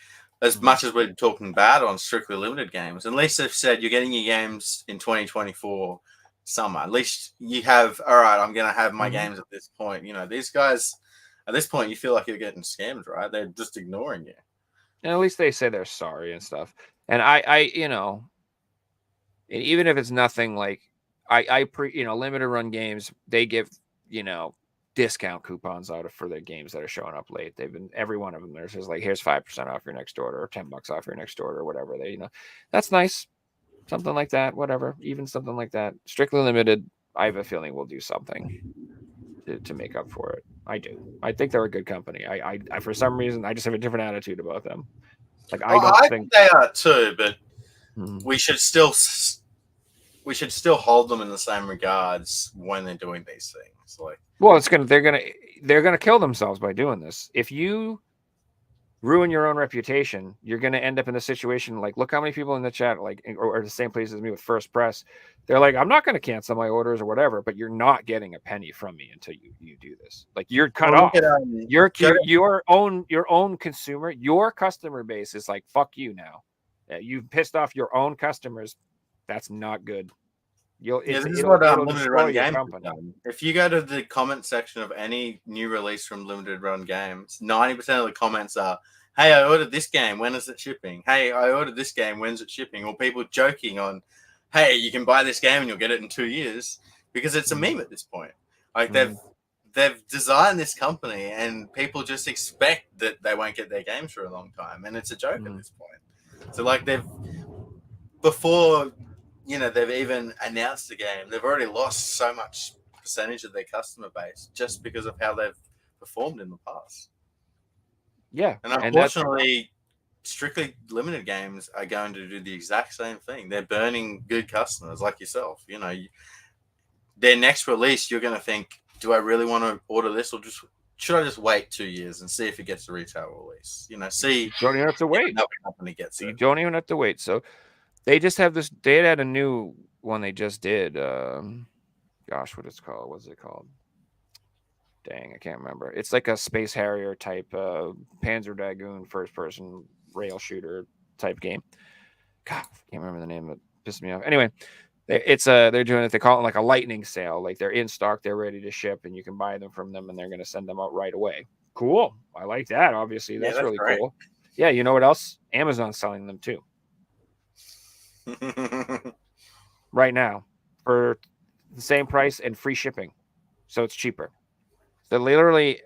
as much as we're talking bad on Strictly Limited games, at least they've said you're getting your games in 2024 summer. At least you have, all right, I'm going to have my games at this point. You know, these guys, at this point, you feel like you're getting scammed, right? They're just ignoring you. And at least they say they're sorry and stuff. And I you know, even if it's nothing like limited run games, they give, discount coupons out for their games that are showing up late. They've been, every one of them, there's just like, here's 5% off your next order or $10 off your next order or whatever. That's nice. Something like that, whatever, even something like that. Strictly Limited, I have a feeling will do something to make up for it. I do. I think they're a good company. I for some reason, I just have a different attitude about them. Like, I think they are too, but we should still hold them in the same regards when they're doing these things. Like, well, they're gonna kill themselves by doing this. If you ruin your own reputation, you're gonna end up in a situation like, look how many people in the chat or the same place as me with First Press. They're like, I'm not gonna cancel my orders or whatever, but you're not getting a penny from me until you do this. Like, you're cut off. Your own consumer, your customer base is like, fuck you now. You've pissed off your own customers. That's not good. You'll Yeah, it's, this is it'll, what it'll Limited destroy Run your Games have company. done. If you go to the comment section of any new release from Limited Run Games, 90% of the comments are, "Hey, I ordered this game. When is it shipping? Hey, I ordered this game. When's it shipping?" Or people joking on, "Hey, you can buy this game and you'll get it in 2 years," because it's a meme at this point. Like they've designed this company, and people just expect that they won't get their games for a long time, and it's a joke at this point. So like before they've even announced the game, they've already lost so much percentage of their customer base just because of how they've performed in the past. Yeah, And unfortunately, Strictly Limited games are going to do the exact same thing. They're burning good customers like yourself. Their next release, you're going to think, do I really want to order this, or should I just wait 2 years and see if it gets a retail release? See, you don't even have to wait. Another company gets it. You don't even have to wait. So they just have this. They had a new one they just did. Gosh, what it's called? What's it called? Dang, I can't remember. It's like a Space Harrier type Panzer Dragoon first-person rail shooter type game. God, I can't remember the name. It pissed me off. Anyway, they're doing it. They call it like a lightning sale. Like they're in stock, they're ready to ship, and you can buy them from them, and they're going to send them out right away. Cool. I like that. Obviously, that's really great. cool. Yeah, you know what else? Amazon's selling them too. Right now for the same price and free shipping, so it's cheaper. So literally,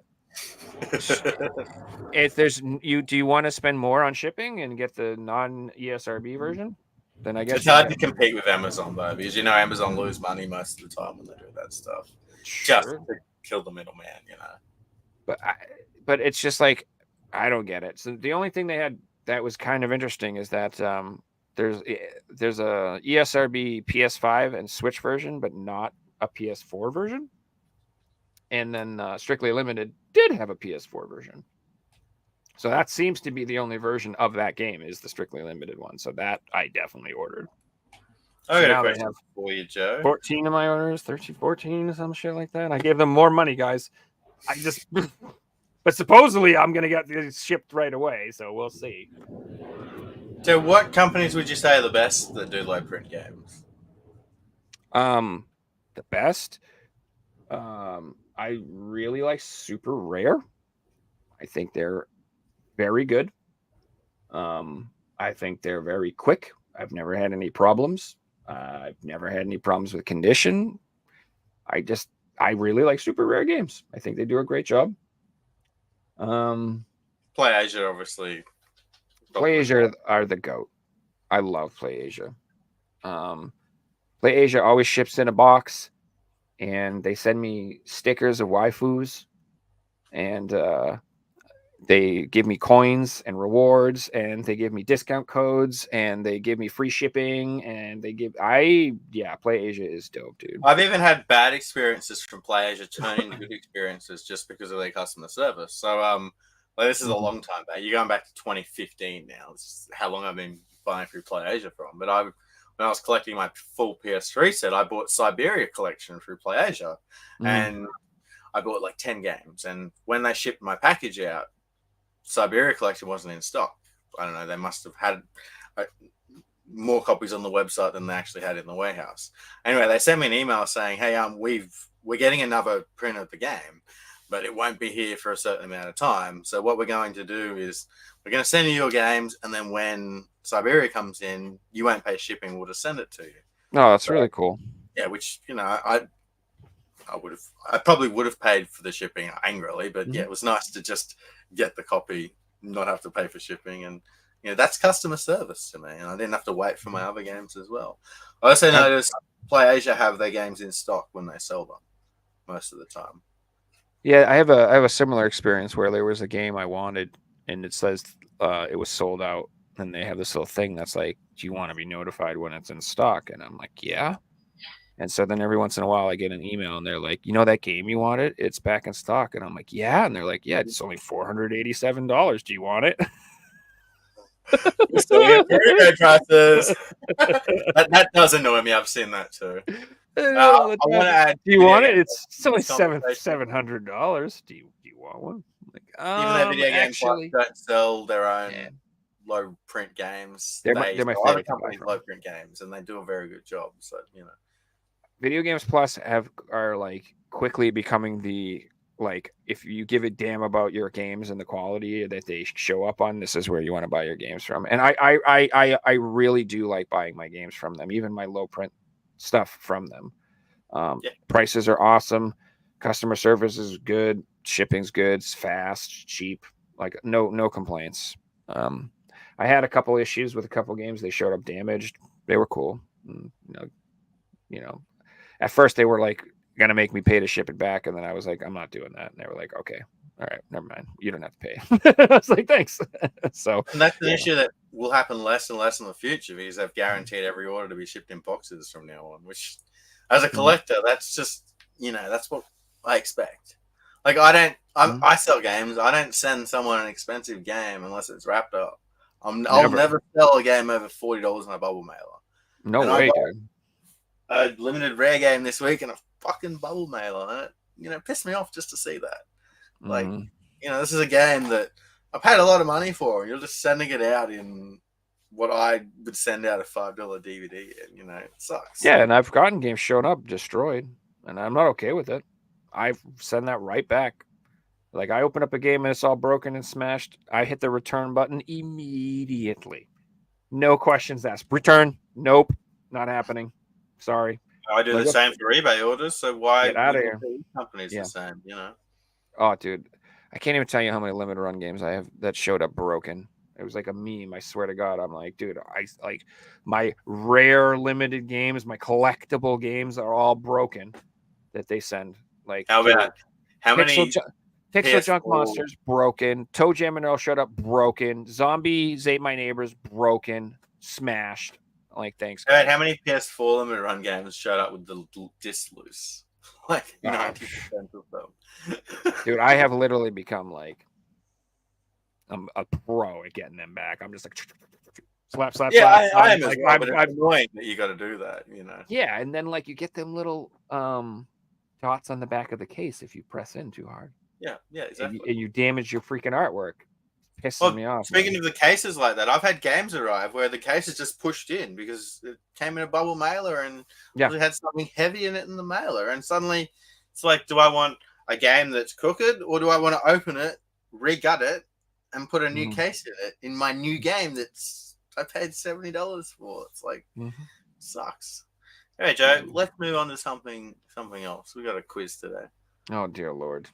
if do you want to spend more on shipping and get the non-ESRB version? Then I guess it's hard to compete with Amazon though, because Amazon lose money most of the time when they do that stuff, just to kill the middleman. But it's just like, I don't get it. So the only thing they had that was kind of interesting is that there's a ESRB PS5 and Switch version, but not a PS4 version. And then Strictly Limited did have a PS4 version. So that seems to be the only version of that game is the Strictly Limited one. So that I definitely ordered. I got now a they question have for you, Joe. 14 of my orders, 13, 14, some shit like that. I gave them more money, guys. But supposedly I'm going to get these shipped right away. So we'll see. So what companies would you say are the best that do low print games? The best? I really like Super Rare. I think they're very good. I think they're very quick. I've never had any problems. I've never had any problems with condition. I really like Super Rare games. I think they do a great job. PlayAsia, obviously. PlayAsia are the GOAT. I love PlayAsia. PlayAsia always ships in a box, and they send me stickers of waifus, and they give me coins and rewards, and they give me discount codes, and they give me free shipping, and PlayAsia is dope, dude. I've even had bad experiences from PlayAsia turn into good experiences just because of their customer service. So this is a long time back. You're going back to 2015 now. This is how long I've been buying through PlayAsia from. But when I was collecting my full PS3 set, I bought Siberia Collection through PlayAsia, and I bought like 10 games. And when they shipped my package out, Siberia Collection wasn't in stock. I don't know. They must have had more copies on the website than they actually had in the warehouse. Anyway, they sent me an email saying, "Hey, we're getting another print of the game, but it won't be here for a certain amount of time. So what we're going to do is we're going to send you your games, and then when Siberia comes in, you won't pay shipping. We'll just send it to you." No, that's really cool. Yeah, which I probably would have paid for the shipping angrily, but yeah, it was nice to just get the copy, not have to pay for shipping, and that's customer service to me, and I didn't have to wait for my other games as well. I also noticed PlayAsia have their games in stock when they sell them most of the time. Yeah, I have a similar experience where there was a game I wanted, and it says it was sold out, and they have this little thing that's like, "Do you want to be notified when it's in stock?" And I'm like, "Yeah." And so then every once in a while I get an email, and they're like, "That game you wanted? It's back in stock." And I'm like, "Yeah." And they're like, "Yeah, it's only $487. Do you want it?" Prices. that does annoy me. I've seen that too. I want to add. Do you want it? It's only $700. Do you want one? Like, even though video games don't sell their own low print games, they're my other favorite companies low print games, and they do a very good job. So Video Games Plus are like quickly becoming the like if you give a damn about your games and the quality that they show up on, this is where you want to buy your games from. And I really do like buying my games from them, even my low print stuff from them. Yeah. Prices are awesome, customer service is good, shipping's good, it's fast, cheap, like no complaints. I had a couple issues with a couple games. They showed up damaged. They were cool. You know, at first they were like gonna make me pay to ship it back, and then I was like, I'm not doing that. And they were like, okay, all right, never mind. You don't have to pay. I was like, thanks. So And that's an issue that will happen less and less in the future because they've guaranteed every order to be shipped in boxes from now on. Which, as a collector, that's just that's what I expect. Like I sell games. I don't send someone an expensive game unless it's wrapped up. I'll never sell a game over $40 on a bubble mailer. No And way, dude. A limited rare game this week and a fucking bubble mailer, and it pissed me off just to see that. Like, this is a game that I paid a lot of money for, and you're just sending it out in what I would send out a $5 DVD, and it sucks. Yeah, and I've gotten games shown up destroyed, and I'm not okay with it. I send that right back. Like I open up a game and it's all broken and smashed. I hit the return button immediately. No questions asked. Return. Nope. Not happening. Sorry. I do the same for eBay orders, so why get out of here? Companies the same, Oh, dude. I can't even tell you how many limited run games I have that showed up broken. It was like a meme. I swear to God. I'm like, dude, I like my rare limited games, my collectible games are all broken that they send. Like how many Pixel Junk Monsters broken. Toe Jam and Earl showed up broken. Zombies Ate My Neighbors broken. Smashed. Like, thanks. Guys. How many PS4 limited run games showed up with the disc loose? Like 90% of them. Dude, I have literally become like I'm a pro at getting them back. I'm just like slap. Yeah, I am as well, but it's annoying that you got to do that, Yeah, and then like you get them little dots on the back of the case if you press in too hard. Yeah, exactly. And you damage your freaking artwork. Pisses me off. Speaking of the cases like that, I've had games arrive where the case is just pushed in because it came in a bubble mailer and it had something heavy in it in the mailer. And suddenly it's like, do I want a game that's crooked or do I want to open it, re-gut it, and put a new case in it in my new game that's I paid $70 for? It's like, sucks. Hey, Joe, let's move on to something else. We got a quiz today. Oh, dear Lord.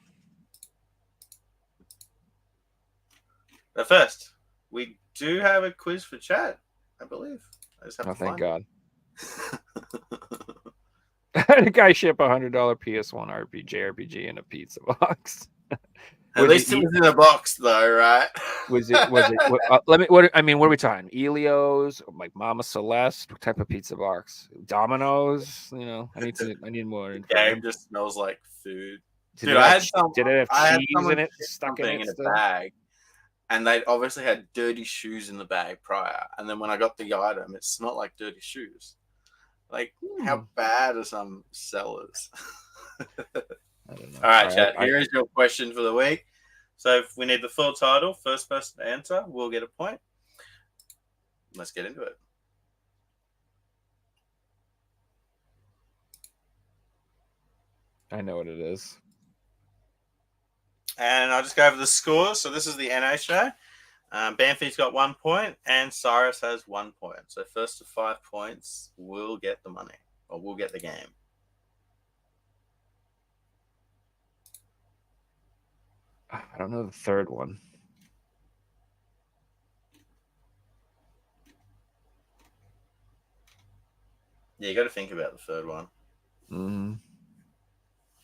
But first, we do have a quiz for chat, I believe. I just have to thank God. The guy ship $100 PS1 RPG in a pizza box. At least it was in a box, though, right? Was it? What are we talking? Elio's, like Mama Celeste? What type of pizza box? Domino's? I need more. The game just smells like food. Did it have cheese in it? Stuck in a bag. And they obviously had dirty shoes in the bag prior. And then when I got the item, it smelled like dirty shoes. Like, how bad are some sellers? I don't know. All right, Chad, here is your question for the week. So if we need the full title, first person to answer will get a point. Let's get into it. I know what it is. And I'll just go over the scores. So this is the NA show. Banfi's got 1 point and Cyrus has 1 point. So first to 5 points will get the money or will get the game. I don't know the third one. Yeah, you got to think about the third one.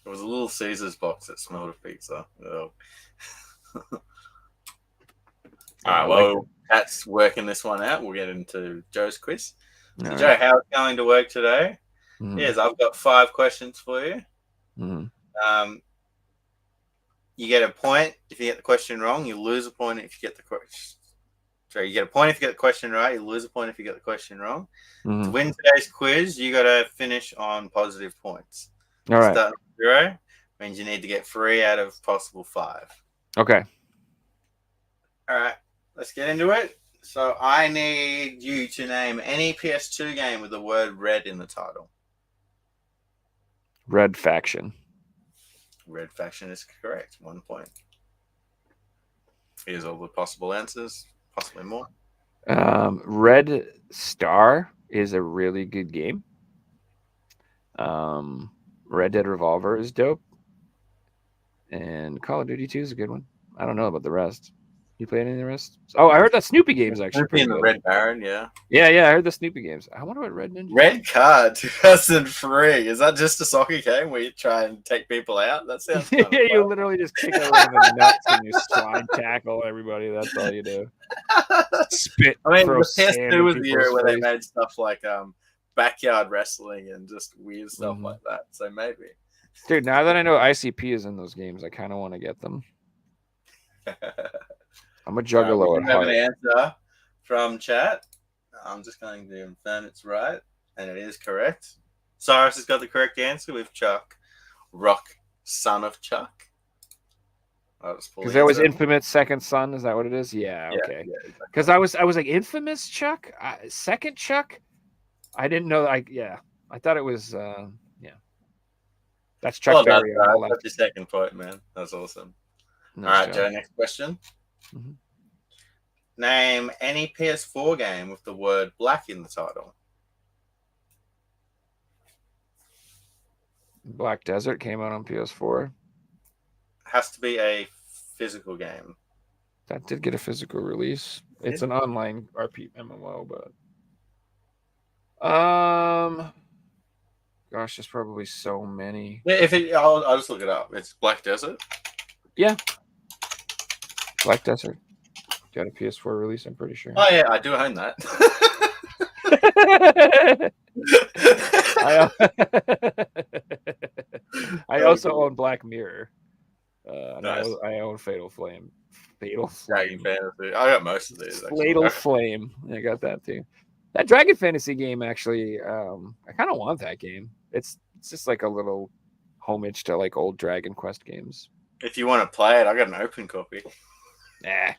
It was a Little Caesars box that smelled of pizza. Oh. All right, well, Pat's working this one out. We'll get into Joe's quiz. So Joe, how it's going to work today? Yes, I've got 5 questions for you. You get a point if you get the question wrong. You lose a point if you get the question. Sorry, you get a point if you get the question right. You lose a point if you get the question wrong. To win today's quiz, you got to finish on positive points. All right. Start with 0 means you need to get 3 out of possible 5. Okay. All right, let's get into it. So I need you to name any PS2 game with the word red in the title. Red Faction. Red Faction is correct. 1 point. Here's all the possible answers, possibly more. Red Star is a really good game. Red Dead Revolver is dope. And Call of Duty 2 is a good one. I don't know about the rest. You played any of the rest? Oh, I heard that Snoopy game's actually Snoopy pretty and the good. Red Baron, yeah. Yeah, I heard the Snoopy games. I wonder what Red Ninja. Red Card 2003. Is that just a soccer game where you try and take people out? That sounds kind of Yeah, you fun. literally just kick everyone in the nuts and you slide tackle everybody. That's all you do. Spit. I mean, throw the sand PS2 in was the era people's where they face. made stuff like backyard wrestling and just weird stuff Mhm. like that. So maybe. Dude, now that I know ICP is in those games, I kind of want to get them. I'm a juggalo We at do have an heart. answer from chat. I'm just going to confirm it's right, and it is correct. Cyrus has got the correct answer with Chuck. Rock, son of Chuck. Because that was Infamous Second Son. Is that what it is? Yeah, okay. Because I was like Infamous Chuck, Second Chuck. I didn't know. I thought it was. That's Chuck Well done, Berry. on the Cyrus. left. That's your second point, man. That's awesome. Nice All right, job. Joe, next question. Mhm. Name any PS4 game with the word black in the title. Black Desert came out on PS4. Has to be a physical game. That did get a physical release. It's an online RP MMO, but gosh, there's probably so many. I'll just look it up. It's Black Desert. Yeah, Black Desert got a PS4 release. I'm pretty sure. Oh yeah, I do own that. I also own Black Mirror. And Nice. I own Fatal Flame. Dragon Flame. Fantasy. I got most of these. Actually. Fatal Flame. I got that too. That Dragon Fantasy game actually, I kind of want that game. It's just like a little homage to like old Dragon Quest games. If you want to play it, I got an open copy. Nah,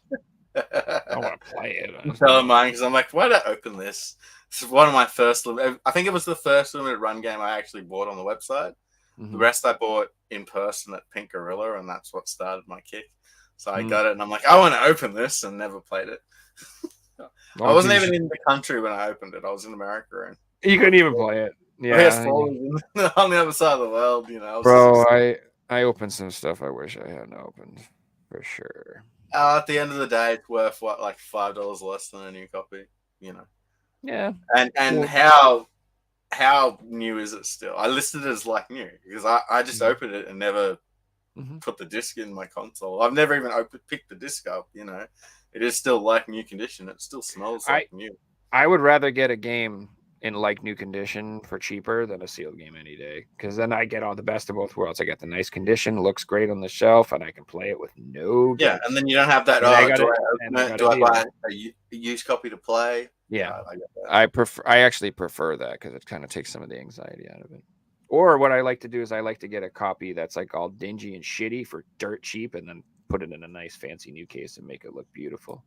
I want to play it. I'm telling mine because I'm like, why did I open this? This is one of my first. I think it was the first limited run game I actually bought on the website. Mhm. The rest I bought in person at Pink Gorilla, and that's what started my kick. So I got it, and I'm like, I want to open this, and never played it. I wasn't even in the country when I opened it. I was in America, and You couldn't even play it. Yeah, PS4 on the other side of the world. You know, bro. I opened some stuff I wish I hadn't opened for sure. At the end of the day, it's worth what, like $5 less than a new copy. You know. Yeah, And Well- how new is it still? I listed it as like new because I just opened it and never put the disc in my console. I've never even picked the disc up. You know, it is still like new condition. It still smells like new. I would rather get a game in like new condition for cheaper than a sealed game any day, because then I get all the best of both worlds. I get the nice condition, looks great on the shelf, and I can play it with no. Yeah, and then you don't have that. And I Oh, gotta- do I and open I it? gotta Do I deal. buy a used copy to play? Yeah, I get that. I actually prefer that because it kind of takes some of the anxiety out of it. Or what I like to do is I like to get a copy that's like all dingy and shitty for dirt cheap, and then put it in a nice fancy new case and make it look beautiful.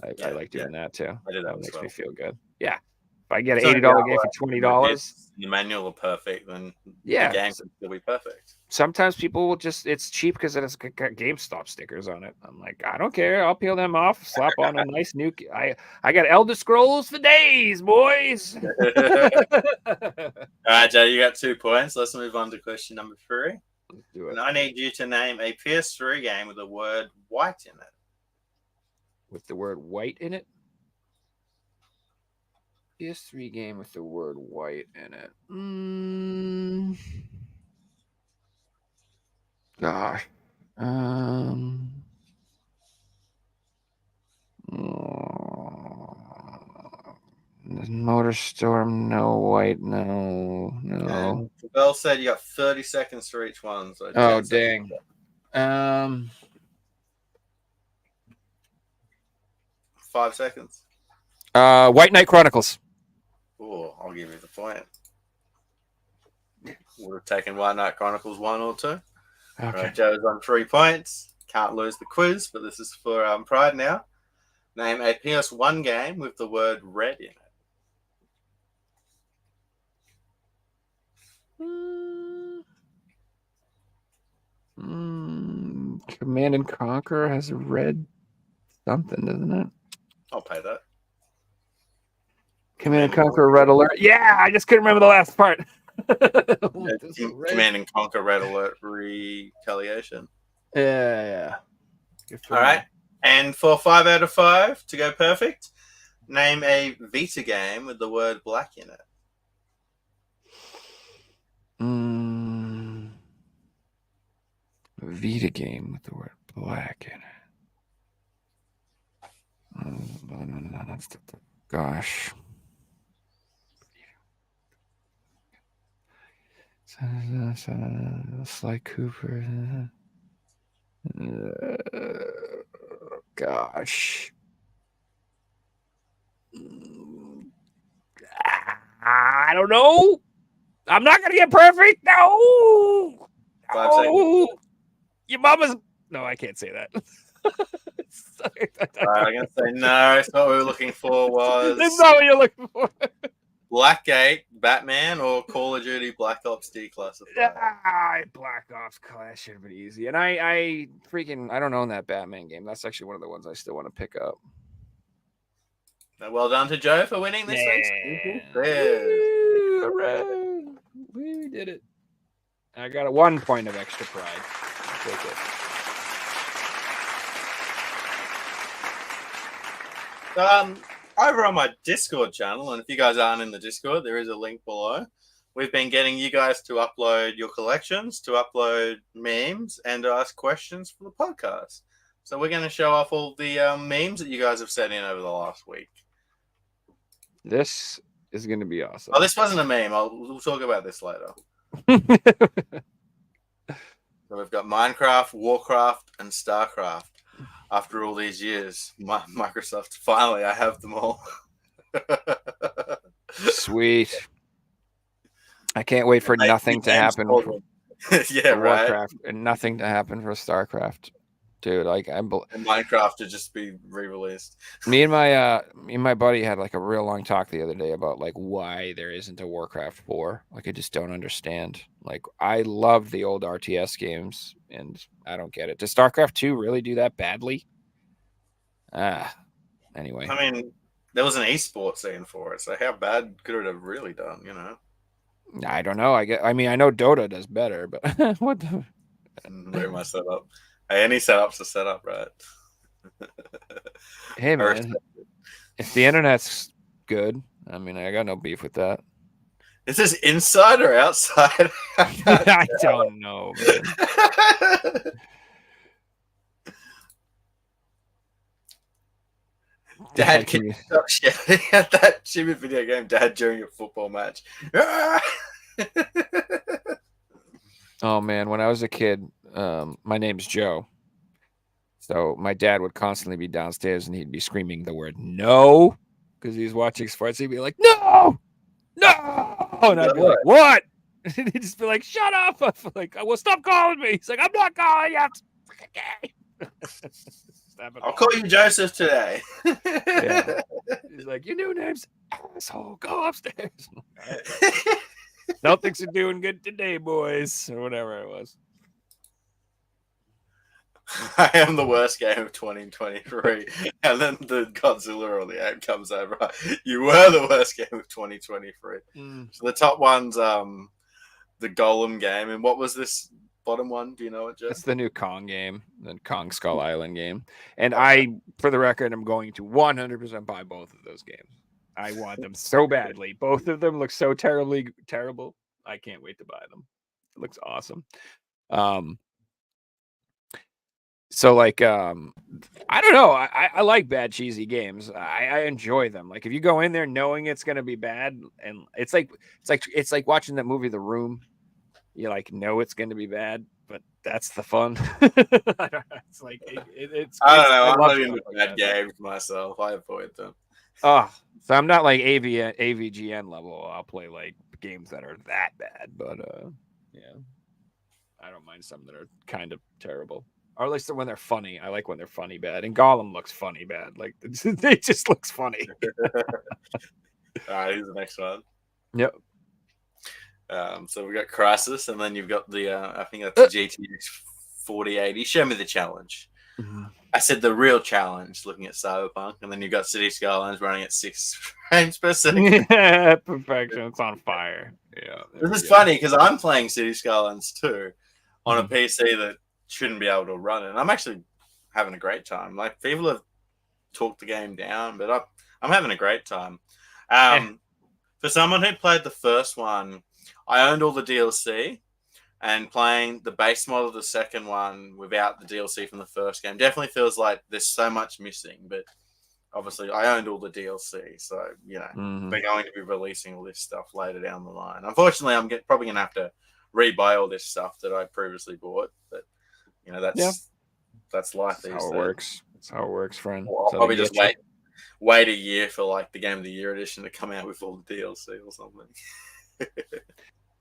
I like doing that too. I do that That as makes well. me feel good. Yeah, if I get an So, $80 yeah, game for $20, The manual are perfect, then yeah. the game can still be perfect. Sometimes people will it's cheap because it has got GameStop stickers on it. I'm like, I don't care. I'll peel them off, slap on a nice new. I got Elder Scrolls for days, boys. All right, Joe, you got 2 points. Let's move on to question number 3. Let's do it. And I need you to name a PS3 game with the word white in it. With the word white in it. PS3 game with the word white in it. Gosh. Motorstorm, no white, no. And Bell said you got 30 seconds for each one. So Oh 10 seconds. dang. 5 seconds. White Knight Chronicles. Oh, I'll give you the point. Would have taken White Knight Chronicles 1 or 2. Okay. Right, Joe's on 3 points. Can't lose the quiz, but this is for Pride now. Name a PS1 game with the word red in it. Command and Conquer has a red something, doesn't it? I'll pay that. Command and Conquer Red Alert. Yeah, I just couldn't remember the last part. Command and Conquer Red Alert Retaliation. Yeah. All right. And for 5 out of 5 to go perfect, name a Vita game with the word black in it. Vita game with the word black in it. Gosh. Sly Cooper. Gosh. I don't know. I'm not gonna get perfect. No. 5 seconds. Your mama's. No, I can't say that. I'm gonna say no. It's not what we were looking for. Was That's not what you're looking for. Blackgate, Batman, or Call of Duty Black Ops Declassified? Black Ops Clash should have been easy. And I don't own that Batman game. That's actually one of the ones I still want to pick up. Well done to Joe for winning this week. Hooray. We did it. I got 1 point of extra pride. I'll take it. Over on my Discord channel, and if you guys aren't in the Discord, there is a link below. We've been getting you guys to upload your collections, to upload memes, and to ask questions for the podcast. So we're going to show off all the memes that you guys have sent in over the last week. This is going to be awesome. Oh, this wasn't a meme. We'll talk about this later. So we've got Minecraft, Warcraft, and StarCraft. After all these years, Microsoft, finally, I have them all. Sweet. I can't wait for nothing to happen for yeah, right. Warcraft and nothing to happen for StarCraft. Dude, like and Minecraft to just be re-released. Me and my buddy had like a real long talk the other day about like why there isn't a Warcraft 4. Like I just don't understand. Like I love the old RTS games and I don't get it. Does StarCraft 2 really do that badly? Anyway. I mean, there was an esports scene for it, so how bad could it have really done, you know? I don't know. I mean, I know Dota does better, but what the Very much set up. Hey, any setups are set up, right? Hey man, if the internet's good, I mean, I got no beef with that. Is this inside or outside? I don't know, man. Dad, can you stop shouting at that stupid video game, Dad, during a football match? Oh man, when I was a kid, my name's Joe. So my dad would constantly be downstairs and he'd be screaming the word no because he's watching sports. He'd be like, no, and I'd be like, what? And he'd just be like, shut up. I'm like, well, stop calling me. He's like, I'm not calling you. I'll call you Joseph today. Yeah. He's like, your new name's asshole. Go upstairs. Celtics are doing good today, boys, or whatever it was. I am the worst game of 2023. And then the Godzilla or the ape comes over. You were the worst game of 2023. So the top one's the Golem game. And what was this bottom one? Do you know it, Jeff? It's the new Kong game, the Kong Skull Island game. And I, for the record, am going to 100% buy both of those games. I want them so badly. Both of them look so terribly terrible. I can't wait to buy them. It looks awesome. So like I don't know. I like bad cheesy games. I enjoy them. Like if you go in there knowing it's gonna be bad, and it's like watching that movie The Room. You like know it's gonna be bad, but that's the fun. It's like it's. I don't know. I'm not into bad games myself. I avoid them. Oh, so I'm not like AVGN level. I'll play like games that are that bad, but yeah, I don't mind some that are kind of terrible. Or at least when they're funny. I like when they're funny bad. And Gollum looks funny bad. Like it just looks funny. All right, here's the next one. Yep. So we got Crisis, and then you've got the I think that's the GTX 4080. Show me the challenge. Mhm. I said the real challenge, looking at Cyberpunk, and then you got City Skylines running at 6 frames per second. Yeah, perfection. It's on fire. Yeah. there This we is go. funny because I'm playing City Skylines too on a Mhm. PC that shouldn't be able to run it. And I'm actually having a great time. Like people have talked the game down, but I'm having a great time. For someone who played the first one, I owned all the DLC, and playing the base model of the second one without the DLC from the first game definitely feels like there's so much missing. But obviously, I owned all the DLC, so Mhm. they're going to be releasing all this stuff later down the line. Unfortunately, I'm probably going to have to rebuy all this stuff that I previously bought, but that's life That's these how days. it works. That's how it works, friend. Well, I'll That's how probably they just get you. wait a year for like the Game of the Year edition to come out with all the DLC or something.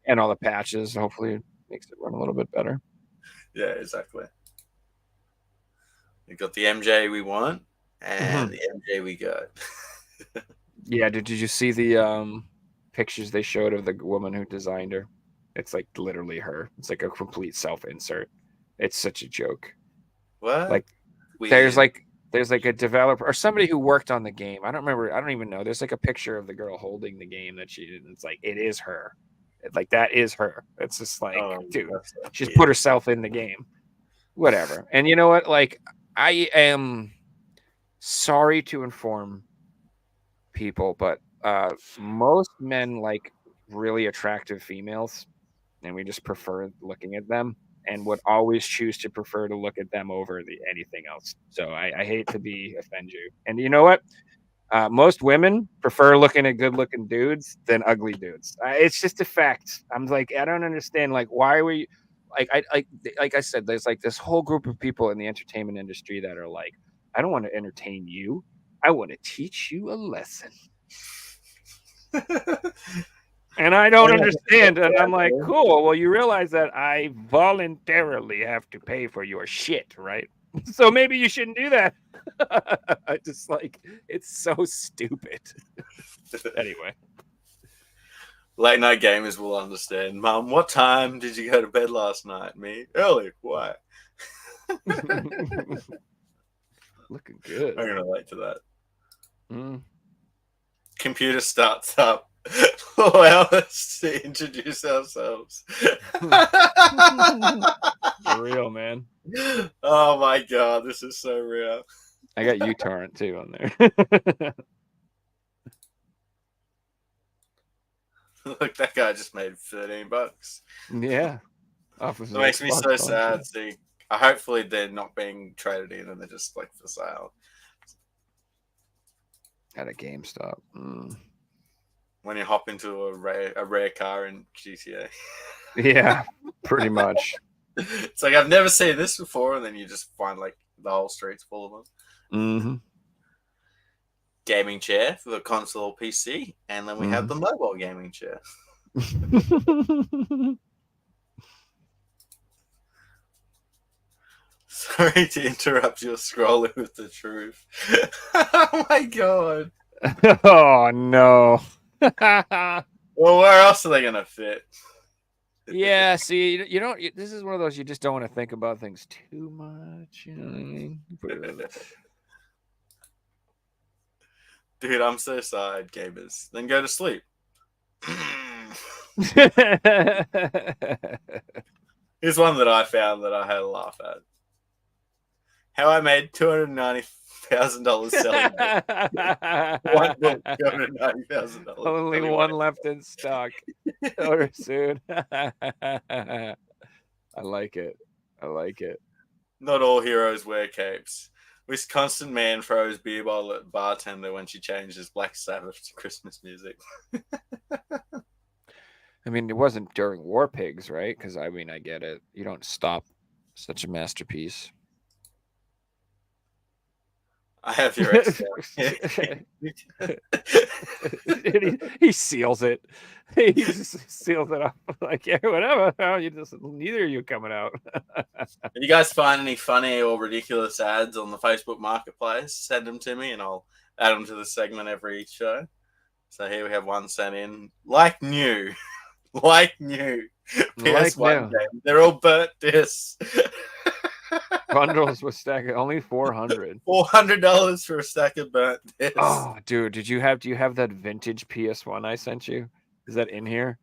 And all the patches. Hopefully, it makes it run a little bit better. Yeah, exactly. We've got the MJ we want and the MJ we got. Yeah. Did you see the pictures they showed of the woman who designed her? It's like literally her. It's like a complete self-insert. It's such a joke. What? Like Weird. there's like a developer or somebody who worked on the game. I don't remember. I don't even know. There's like a picture of the girl holding the game that she did. It's like it is her. Like that is her. It's just like, dude, that's so she's weird. put herself in the game. Whatever. And you know what? Like I am sorry to inform people, but most men like really attractive females, and we just prefer looking at them, and would always choose to prefer to look at them over anything else. So I hate to offend you, and you know what? Most women prefer looking at good-looking dudes than ugly dudes. It's just a fact. I'm like, I don't understand. Like, why were you? Like I said, there's like this whole group of people in the entertainment industry that are like, I don't want to entertain you. I want to teach you a lesson. And I don't understand. And I'm like, cool. Well, you realize that I voluntarily have to pay for your shit, right? So maybe you shouldn't do that. I just like, it's so stupid. Anyway. Late night gamers will understand. Mum, what time did you go to bed last night? Me? Early. Why? Looking good. I'm going to relate to that. Mm. Computer starts up. Allow us to introduce ourselves. For real, man. Oh my god, this is so real. I got uTorrent too on there. Look, that guy just made $13. Yeah. Off of It makes me Xbox so One, sad. too. See, hopefully they're not being traded in and they're just like for sale. At a GameStop. Mm. When you hop into a rare car in GTA. Yeah, pretty much. It's like, I've never seen this before, and then you just find like the whole street's full of them. Mm-hmm. Gaming chair for the console or PC, and then we have the mobile gaming chair. Sorry to interrupt your scrolling with the truth. Oh my god. Oh no. Well, where else are they gonna fit? Yeah, see, you don't. This is one of those you just don't want to think about things too much. You know what I mean? Dude, I'm so sad, gamers. Then go to sleep. Here's one that I found that I had a laugh at. How I made $290,000 selling one book, $290,000. Only one left in stock. Order soon. I like it. I like it. Not all heroes wear capes. Wisconsin man throws beer bottle at bartender when she changes Black Sabbath to Christmas music. I mean, it wasn't during War Pigs, right? Because I mean, I get it. You don't stop such a masterpiece. I have your ex. He seals it. He just seals it up. Like, yeah, whatever. Oh, you just neither of you coming out. If you guys find any funny or ridiculous ads on the Facebook Marketplace, send them to me, and I'll add them to the segment every show. So here we have one sent in, like new, like new. PS1 Like new. game. They're all burnt discs. Bundles with stack only 400. $400 for a stack of burnt discs. Oh, dude, do you have that vintage PS1 I sent you? Is that in here?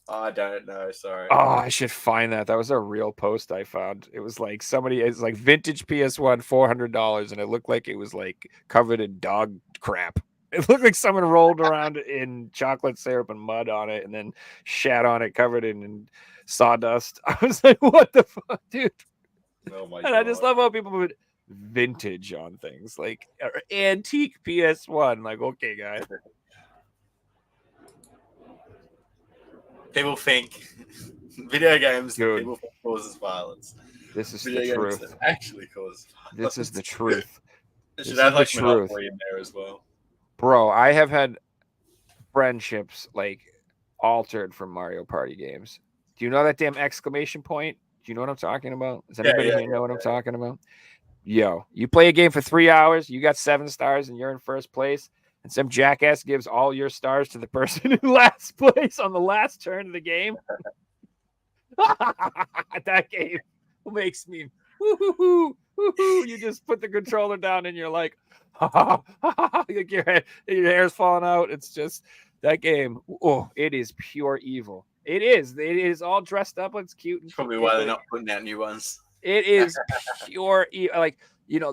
I don't know. Sorry. Oh, I should find that. That was a real post I found. It was like it's like vintage PS1, $400, and it looked like it was like covered in dog crap. It looked like someone rolled around in chocolate syrup and mud on it, and then shat on it, covered in sawdust. I was like, "What the fuck, dude?" Oh my And god. I just love how people put vintage on things, like or antique PS1. Like, okay, guys. People think video games that Dude. people think causes violence. This is Video the games truth. that actually cause violence. This is the truth. It This should is have the like truth. Monopoly in there as well. Bro, I have had friendships like altered from Mario Party games. Do you know that damn exclamation point? Do you know what I'm talking about? Does anybody here know what I'm talking about? Yo, you play a game for 3 hours, you got 7 stars, and you're in first place, and some jackass gives all your stars to the person in last place on the last turn of the game. That game makes me woo-hoo-hoo, woo-hoo. You just put the controller down and you're like, like your hair's falling out. It's just that game. Oh, it is pure evil. It is all dressed up. It's cute. And Probably cute, why but they're not putting out new ones. it is pure evil. Like,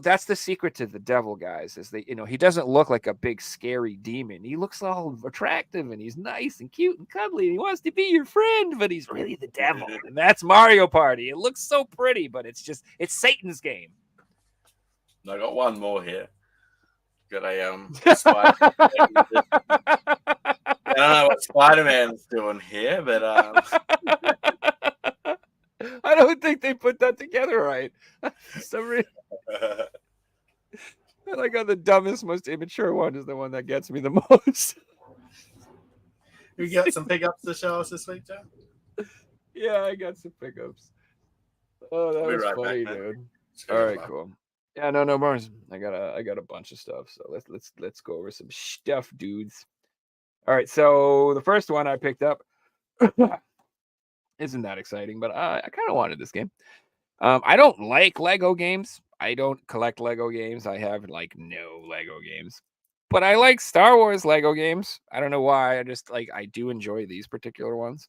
that's the secret to the devil, guys, is that, he doesn't look like a big scary demon. He looks all attractive and he's nice and cute and cuddly and he wants to be your friend, but he's really the devil. And that's Mario Party. It looks so pretty, but it's Satan's game. I got one more here. Got a Spider. I don't know what Spider-Man's doing here, but I don't think they put that together right. Some reason, I like how the dumbest, most immature one is the one that gets me the most. we got some pickups to show us this week, Joe. Yeah, I got some pickups. Oh, that Be was right funny, back, man. dude. Just go All to right, the cool. Yeah, no worries. I got a bunch of stuff. So let's go over some stuff, dudes. All right, so the first one I picked up isn't that exciting, but I kind of wanted this game. I don't like Lego games. I don't collect Lego games. I have like no Lego games, but I like Star Wars Lego games. I don't know why. I do enjoy these particular ones.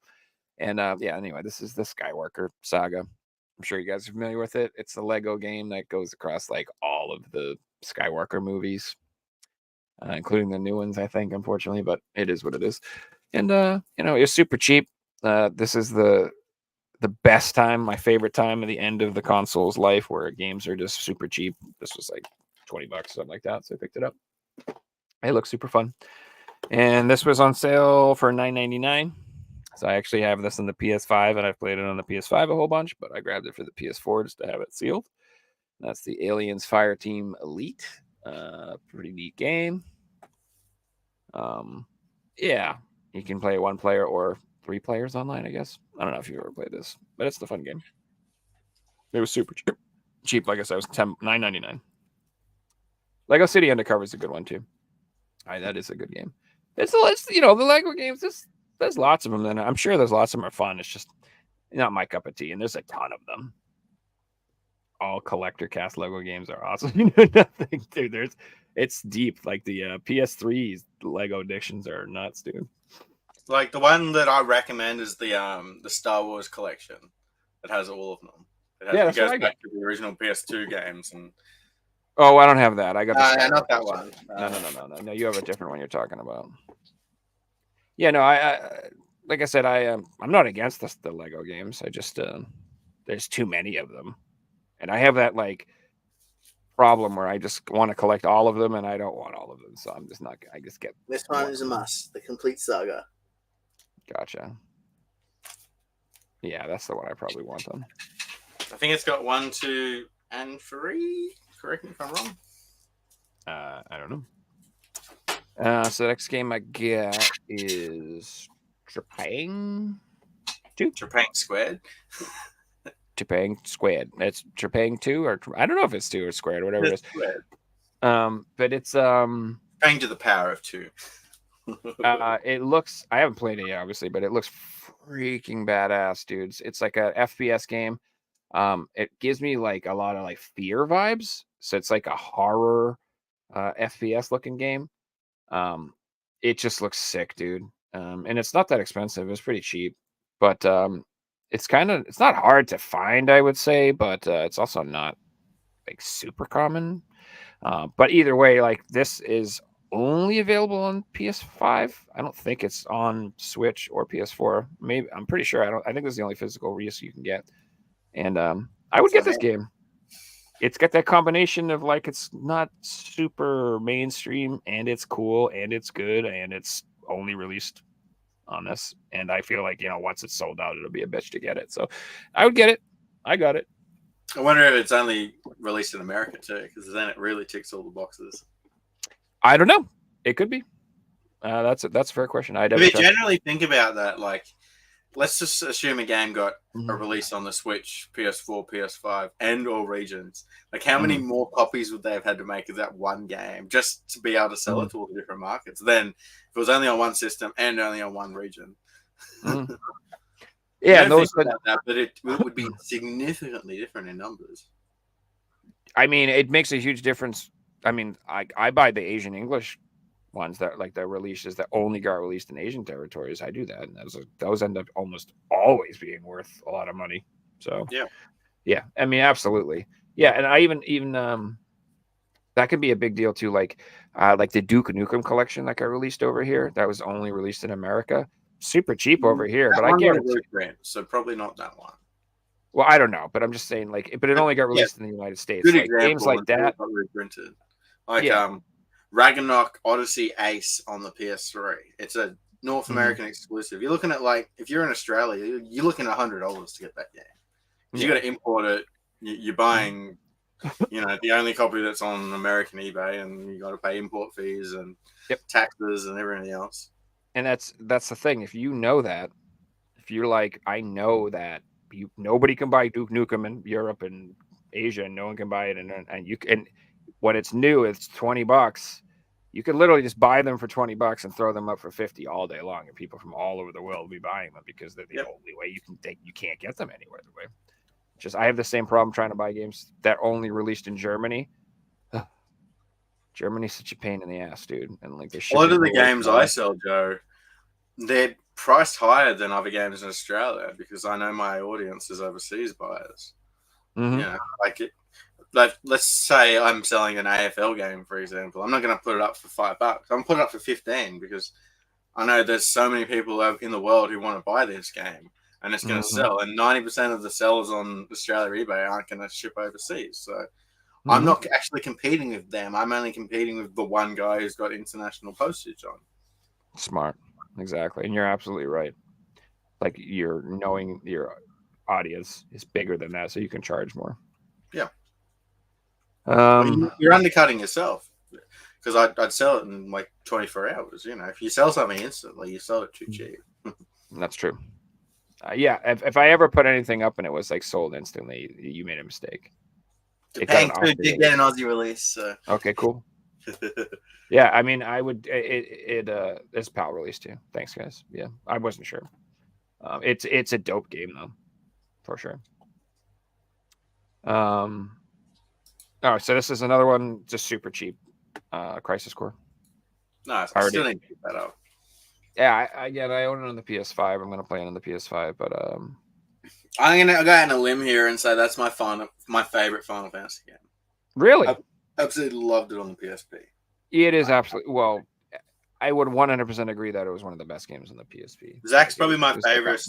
And yeah, anyway, this is the Skywalker saga. I'm sure you guys are familiar with it. It's a Lego game that goes across like all of the Skywalker movies, including the new ones, I think, unfortunately, but it is what it is. And it's super cheap. This is the best time, my favorite time at the end of the console's life, where games are just super cheap. This was like $20, something like that. So I picked it up. It looks super fun. And this was on sale for $9.99. So I actually have this on the PS5, and I've played it on the PS5 a whole bunch, but I grabbed it for the PS4 just to have it sealed. That's the Aliens Fireteam Elite. Pretty neat game. Yeah, you can play 1 player or 3 players online, I guess. I don't know if you've ever played this, but it's the fun game. It was super cheap. Cheap, like I said, it was $9.99. Lego City Undercover is a good one too. That is a good game. It's the Lego games. There's lots of them, and I'm sure there's lots of them are fun. It's just not my cup of tea, and there's a ton of them. All collector cast Lego games are awesome. Nothing, dude. It's deep. Like the PS3's Lego editions are nuts, dude. Like the one that I recommend is the Star Wars collection. It has all of them. It goes back to the original PS2 games. And oh, I don't have that. I got the not that one. No. You have a different one you're talking about. Yeah, no. I like I said, I'm not against the Lego games. I just there's too many of them, and I have that like problem where I just want to collect all of them, and I don't want all of them, so I'm just not. I just get this one is a must. The complete saga. Gotcha. Yeah, that's the one I probably want them. I think it's got 1, 2, and 3. Correct me if I'm wrong. I don't know. So the next game I get is Trepang 2. Trepang Squared. Trepang Squared. It's Trepang 2, or I don't know if it's 2 or squared, whatever it is. Squared. But it's Trepang to the power of 2. It looks, I haven't played it yet, obviously, but it looks freaking badass, dudes. It's like a FPS game. It gives me like a lot of like fear vibes. So it's like a horror FPS looking game. It just looks sick, dude. And it's not that expensive. It's pretty cheap, but it's not hard to find, I would say, but it's also not like super common. But either way, like this is only available on PS5. I don't think it's on Switch or PS4. Maybe I'm pretty sure. I think this is the only physical release you can get. And I would get this game. It's got that combination of like it's not super mainstream and it's cool and it's good and it's only released on this. And I feel like, once it's sold out, it'll be a bitch to get it. So I would get it. I got it. I wonder if it's only released in America too, because then it really ticks all the boxes. I don't know. It could be. That's a fair question. If you generally think about that, like, let's just assume a game got a release on the Switch, PS4, PS5, and all regions. Like, how many more copies would they have had to make of that one game just to be able to sell it to all the different markets? Then, if it was only on one system and only on one region. Yeah, but it would be significantly different in numbers. I mean, it makes a huge difference. I mean, I buy the Asian English ones that like the releases that only got released in Asian territories. I do that, and those end up almost always being worth a lot of money. So yeah. I mean, absolutely, yeah. And I even that could be a big deal too. Like the Duke Nukem collection that got released over here, that was only released in America. Super cheap over here, but I guarantee. So probably not that one. Well, I don't know, but I'm just saying, like, but it only got released in the United States. Good like, example, games like that, reprinted. Like Ragnarok Odyssey Ace on the PS3. It's a North American exclusive. You're looking at, like, if you're in Australia, you're looking at $100 to get that game. You got to import it. You're buying, the only copy that's on American eBay, and you got to pay import fees and taxes and everything else. And that's the thing. If you know that, if you're like, I know that nobody can buy Duke Nukem in Europe and Asia, and no one can buy it, and you can. When it's new, it's $20. You can literally just buy them for $20 and throw them up for $50 all day long, and people from all over the world will be buying them because they're the only way you can't get them anywhere. Just I have the same problem trying to buy games that only released in Germany. Germany's such a pain in the ass, dude. And like a lot of the games I sell, Joe, they're priced higher than other games in Australia because I know my audience is overseas buyers. Like let's say I'm selling an AFL game, for example. I'm not going to put it up for $5. I'm going to put it up for 15 because I know there's so many people in the world who want to buy this game, and it's going to sell. And 90% of the sellers on Australia eBay aren't going to ship overseas. So I'm not actually competing with them. I'm only competing with the one guy who's got international postage on. Smart. Exactly. And you're absolutely right. Like, you're knowing your audience is bigger than that, so you can charge more. Yeah. You're undercutting yourself because I'd sell it in like 24 hours. If you sell something instantly, you sell it too cheap. That's true. Yeah. If I ever put anything up and it was like sold instantly, you made a mistake. Did get an Aussie release. So. Okay, cool. Yeah, I mean, I would. It's PAL release too. Thanks, guys. Yeah, I wasn't sure. It's a dope game though, for sure. Oh, so this is another one, just super cheap. Crisis Core. No, I still need to pick that up. Yeah, I own it on the PS5. I'm gonna play it on the PS5, but I'm gonna go out on a limb here and say that's my favorite Final Fantasy game. Really? I absolutely loved it on the PSP. It is absolutely. Well, I would 100% agree that it was one of the best games on the PSP. Zach's probably my favorite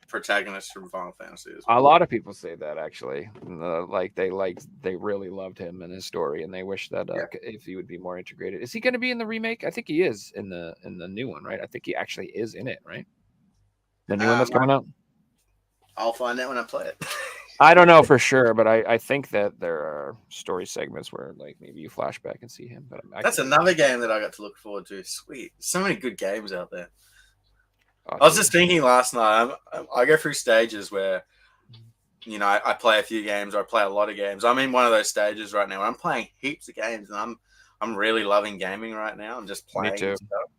protagonist from Final Fantasy. A lot of people say that actually. They really loved him and his story, and they wish that if he would be more integrated. Is he going to be in the remake? I think he is in the new one, right? I think he actually is in it, right? The new one that's coming out. I'll find out when I play it. I don't know for sure, but I think that there are story segments where like maybe you flashback and see him. But that's another game that I got to look forward to. Sweet, so many good games out there. I was just thinking last night. I go through stages where, I play a few games or I play a lot of games. I'm in one of those stages right now where I'm playing heaps of games, and I'm really loving gaming right now. I'm just playing. Me too. Stuff.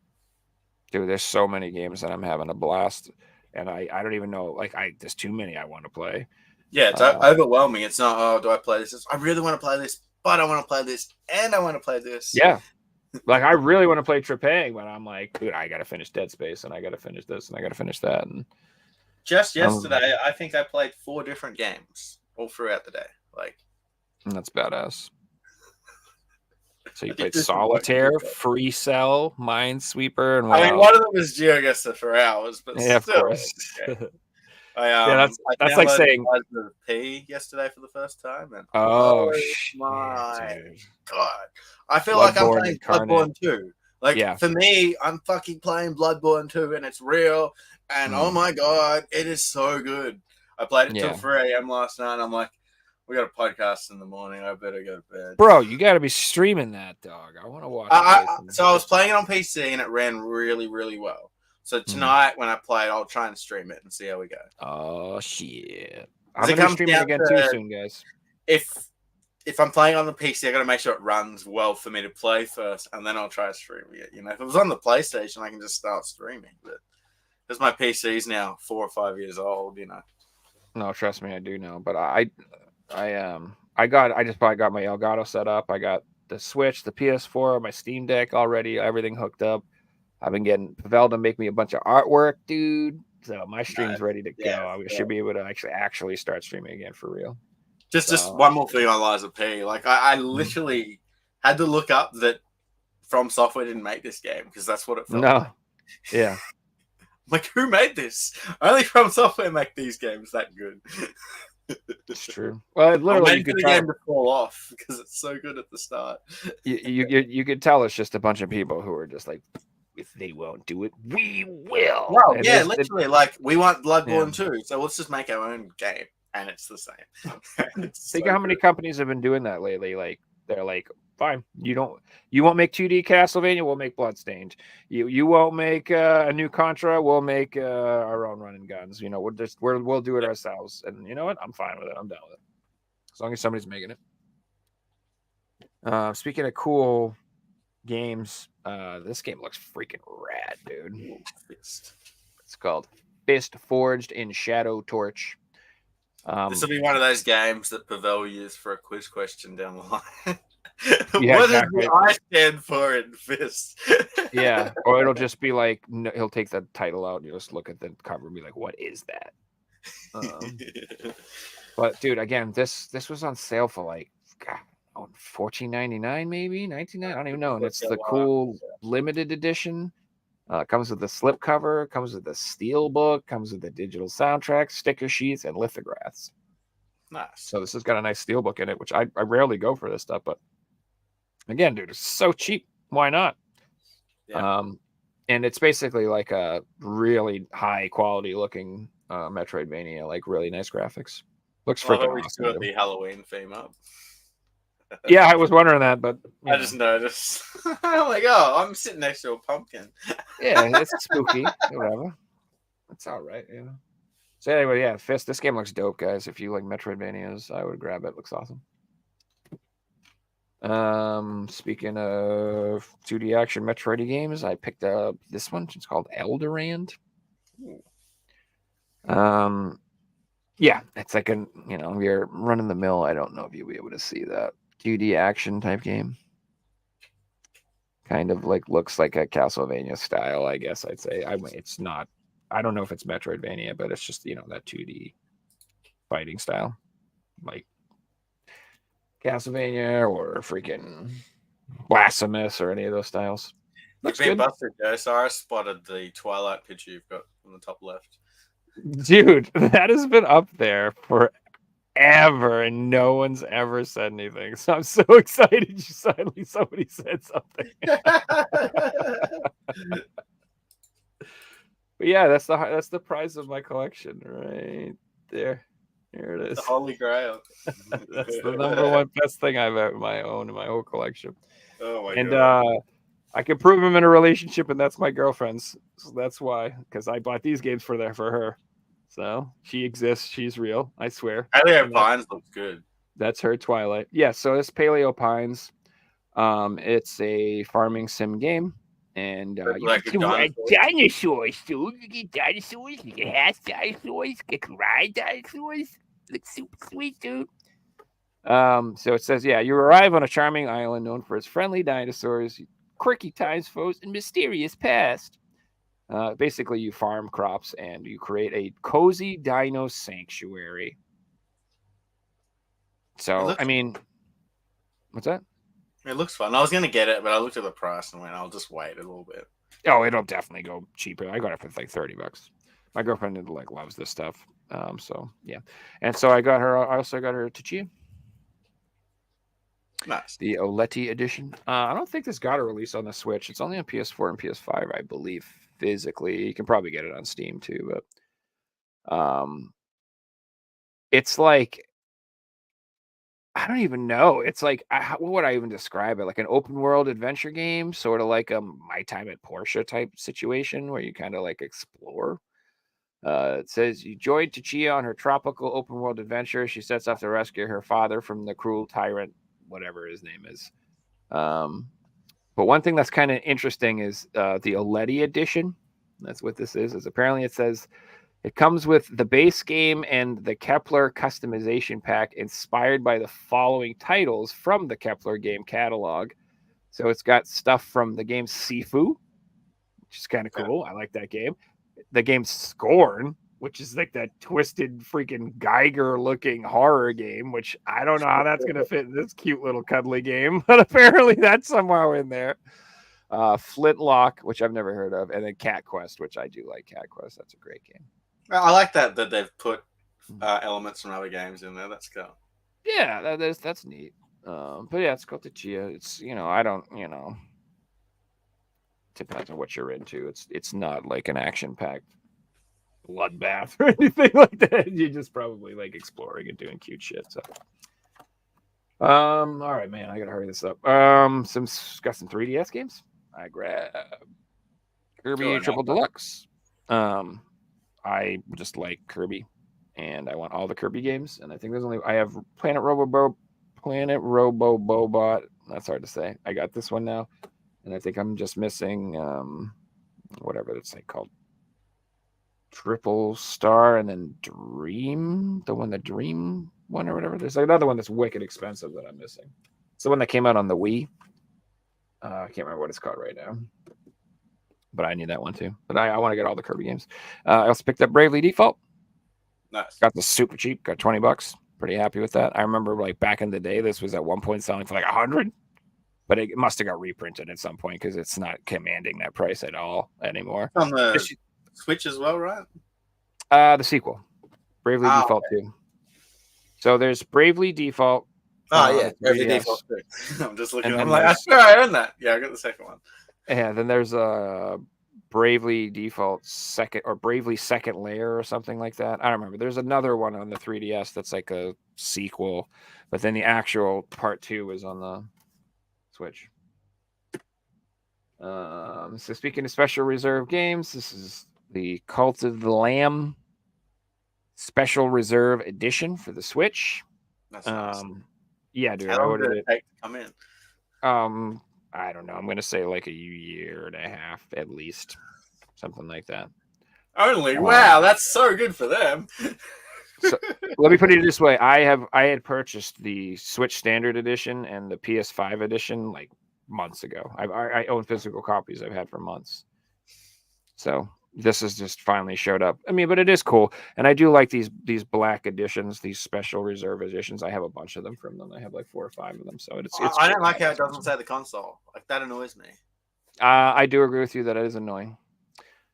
Dude, there's so many games that I'm having a blast, and I don't even know. Like, there's too many I want to play. Yeah, it's overwhelming. It's not, oh, do I play this? It's, I really want to play this, but I want to play this, and I want to play this. Yeah. Like, I really want to play Trepang, but I'm like, dude, I got to finish Dead Space, and I got to finish this, and I got to finish that. And Just yesterday, I think I played 4 different games all throughout the day. Like, that's badass. So you I did played do some work. Solitaire, Free Cell, Minesweeper, and I mean, one of them was GeoGuessr for hours, but yeah, of still. course. Okay. Yeah, that's like downloaded saying- Lies of P yesterday for the first time, and Oh, my dude. god, I feel like I'm Bloodborne playing incarnate. Bloodborne 2. Like, Yeah. for me, I'm fucking playing Bloodborne 2, and it's real, and oh my god, it is so good. I played it till Yeah. 3 a.m. last night, and I'm like, we got a podcast in the morning, I better go to bed. Bro, you got to be streaming that, dog. I want to watch. So I was playing it on PC, and it ran really, really well. So tonight, when I play it, I'll try and stream it and see how we go. Oh shit! I'm As it gonna be comes streaming down again to- too soon, guys. If I'm playing on the PC, I got to make sure it runs well for me to play first, and then I'll try streaming it. You know, if it was on the PlayStation, I can just start streaming. But because my PC's now 4 or 5 years old, you know. No, trust me, I do know. But I just probably got my Elgato set up. I got the Switch, the PS4, my Steam Deck already, everything hooked up. I've been getting Pavel to make me a bunch of artwork, dude. So my stream's ready to go. Yeah, I should be able to actually start streaming again for real. Just one more thing on Lies of P. Like, I literally had to look up that From Software didn't make this game because that's what it felt like. No, yeah, Like, who made this? Only From Software make these games that good. it's true. Well, I'm literally, you waiting for could the tell. game to fall off because it's so good at the start. You could tell it's just a bunch of people who are just like, if they won't do it, we will. Well, And yeah, it's- literally, like, we want Bloodborne too, so let's just make our own game, and it's the same. It's Think so of how many good. companies have been doing that lately. Like, they're like, fine, you won't make 2D Castlevania, we'll make Bloodstained. You won't make a new Contra, we'll make our own running guns. You know, we'll do it ourselves. And you know what? I'm fine with it. I'm down with it. As long as somebody's making it. Speaking of cool games, this game looks freaking rad, dude. It's called Fist Forged in Shadow Torch. This will be one of those games that Pavel used for a quiz question down the line. Yeah, what exactly. does the I stand for in Fist? Yeah, or it'll just be like, he'll take the title out and you just look at the cover and be like, what is that? But dude, again, this was on sale for like, God, $14.99 maybe, $19.99. I don't even know. And it's the cool limited edition. Comes with the slip cover, comes with the steel book, comes with the digital soundtrack, sticker sheets, and lithographs. Nice. So this has got a nice steel book in it, which I rarely go for this stuff, but again, dude, it's so cheap. Why not? Yeah. And it's basically like a really high quality looking Metroidvania, like really nice graphics. Looks Well, freaking we awesome. got dude. the Halloween theme up. Yeah, I was wondering that, but you I know. just noticed. I'm like, oh, I'm sitting next to a pumpkin. Yeah, it's spooky. Whatever. It's all right, you know. So anyway, yeah, Fist. This game looks dope, guys. If you like Metroidvanias, I would grab it. Looks awesome. Speaking of 2D action Metroid games, I picked up this one. It's called Elderand. Yeah, it's like you're running the mill. I don't know if you'll be able to see that 2D action type game. Kind of like looks like a Castlevania style, I guess I'd say. I mean, it's not. I don't know if it's Metroidvania, but it's just that 2D fighting style, like Castlevania or freaking Blasphemous or any of those styles. You've Looks been good, busted, Joe. So I spotted the Twilight picture you've got on the top left. dude. That has been up there forever, and no one's ever said anything. So I'm so excited. Somebody said something. But yeah, that's the prize of my collection right there. Here it is. The Holy Grail. That's the number one best thing I've ever owned in my whole collection. Oh my And god. I can prove I'm in a relationship, and that's my girlfriend's. So that's why, because I bought these games for her. So she exists. She's real. I swear. Paleo Pines looks good. That's her Twilight. Yeah. So it's Paleo Pines. It's a farming sim game. And you Like can a ride dinosaur. dinosaurs, dude. You get dinosaurs. You can hatch dinosaurs. You can ride dinosaurs. Looks super sweet, dude. So it says, yeah, you arrive on a charming island known for its friendly dinosaurs, quirky times foes, and mysterious past. Basically, you farm crops and you create a cozy dino sanctuary. So, I mean, what's that? It looks fun. I was gonna get it, but I looked at the price and went, I'll just wait a little bit. Oh, it'll definitely go cheaper. I got it for like $30. My girlfriend like loves this stuff. So yeah, and so I also got her Tchia. Nice. The Oleti edition. I don't think this got a release on the Switch. It's only on PS4 and PS5, I believe, physically. You can probably get it on Steam too, but it's like, I don't even know. It's like, what would I even describe it? Like an open world adventure game, sort of like a My Time at Porsche type situation where you kind of like explore. It says you join Tchia on her tropical open world adventure. She sets off to rescue her father from the cruel tyrant, whatever his name is. But one thing that's kind of interesting is the Oleti edition. That's what this is. Apparently it says it comes with the base game and the Kepler customization pack inspired by the following titles from the Kepler game catalog. So it's got stuff from the game Sifu, which is kind of cool. I like that game. The game Scorn, which is like that twisted freaking Geiger looking horror game, which I don't know how that's going to fit in this cute little cuddly game, but apparently that's somehow in there. Flintlock, which I've never heard of, and then Cat Quest, which I do like. Cat Quest, that's a great game. I like that they've put elements from other games in there. That's cool. Yeah, that's neat. But yeah, it's called Tchia. It's, I don't, depends on what you're into. It's not like an action-packed bloodbath or anything like that. You're just probably like exploring and doing cute shit. So, all right, man, I gotta hurry this up. Got some 3DS games. I grabbed Kirby Triple Deluxe. I just like Kirby, and I want all the Kirby games. And I think I have Planet Robo Bobot. That's hard to say. I got this one now, and I think I'm just missing whatever it's like called. Triple Star and then Dream, the Dream one or whatever. There's another one that's wicked expensive that I'm missing. It's the one that came out on the Wii. I can't remember what it's called right now, but I need that one too. But I want to get all the Kirby games. I also picked up Bravely Default. Nice. Got the super cheap. Got $20. Pretty happy with that. I remember like back in the day, this was at one point selling for like $100, but it must have got reprinted at some point because it's not commanding that price at all anymore. On the Switch as well, right? The sequel, Bravely Default 2. So there's Bravely Default. Yeah, Bravely Default 2. I'm just looking. I'm like, I swear I own that. Yeah, I got the second one. Yeah, then there's Bravely Default Second or Bravely Second Layer or something like that. I don't remember. There's another one on the 3DS that's like a sequel, but then the actual part 2 is on the Switch. So speaking of special reserve games, this is the Cult of the Lamb Special Reserve Edition for the Switch. That's nice. Yeah, dude. How long did it take to come in? I don't know. I'm gonna say like a year and a half at least, something like that. Only? Wow, that's so good for them. So let me put it this way: I had purchased the Switch Standard Edition and the PS5 Edition like months ago. I own physical copies I've had for months. So this has just finally showed up. I mean, but it is cool, and I do like these black editions, these special reserve editions. I have a bunch of them from them. I have like 4 or 5 of them. So it's I don't like how it doesn't say the console. Like that annoys me. I do agree with you that it is annoying.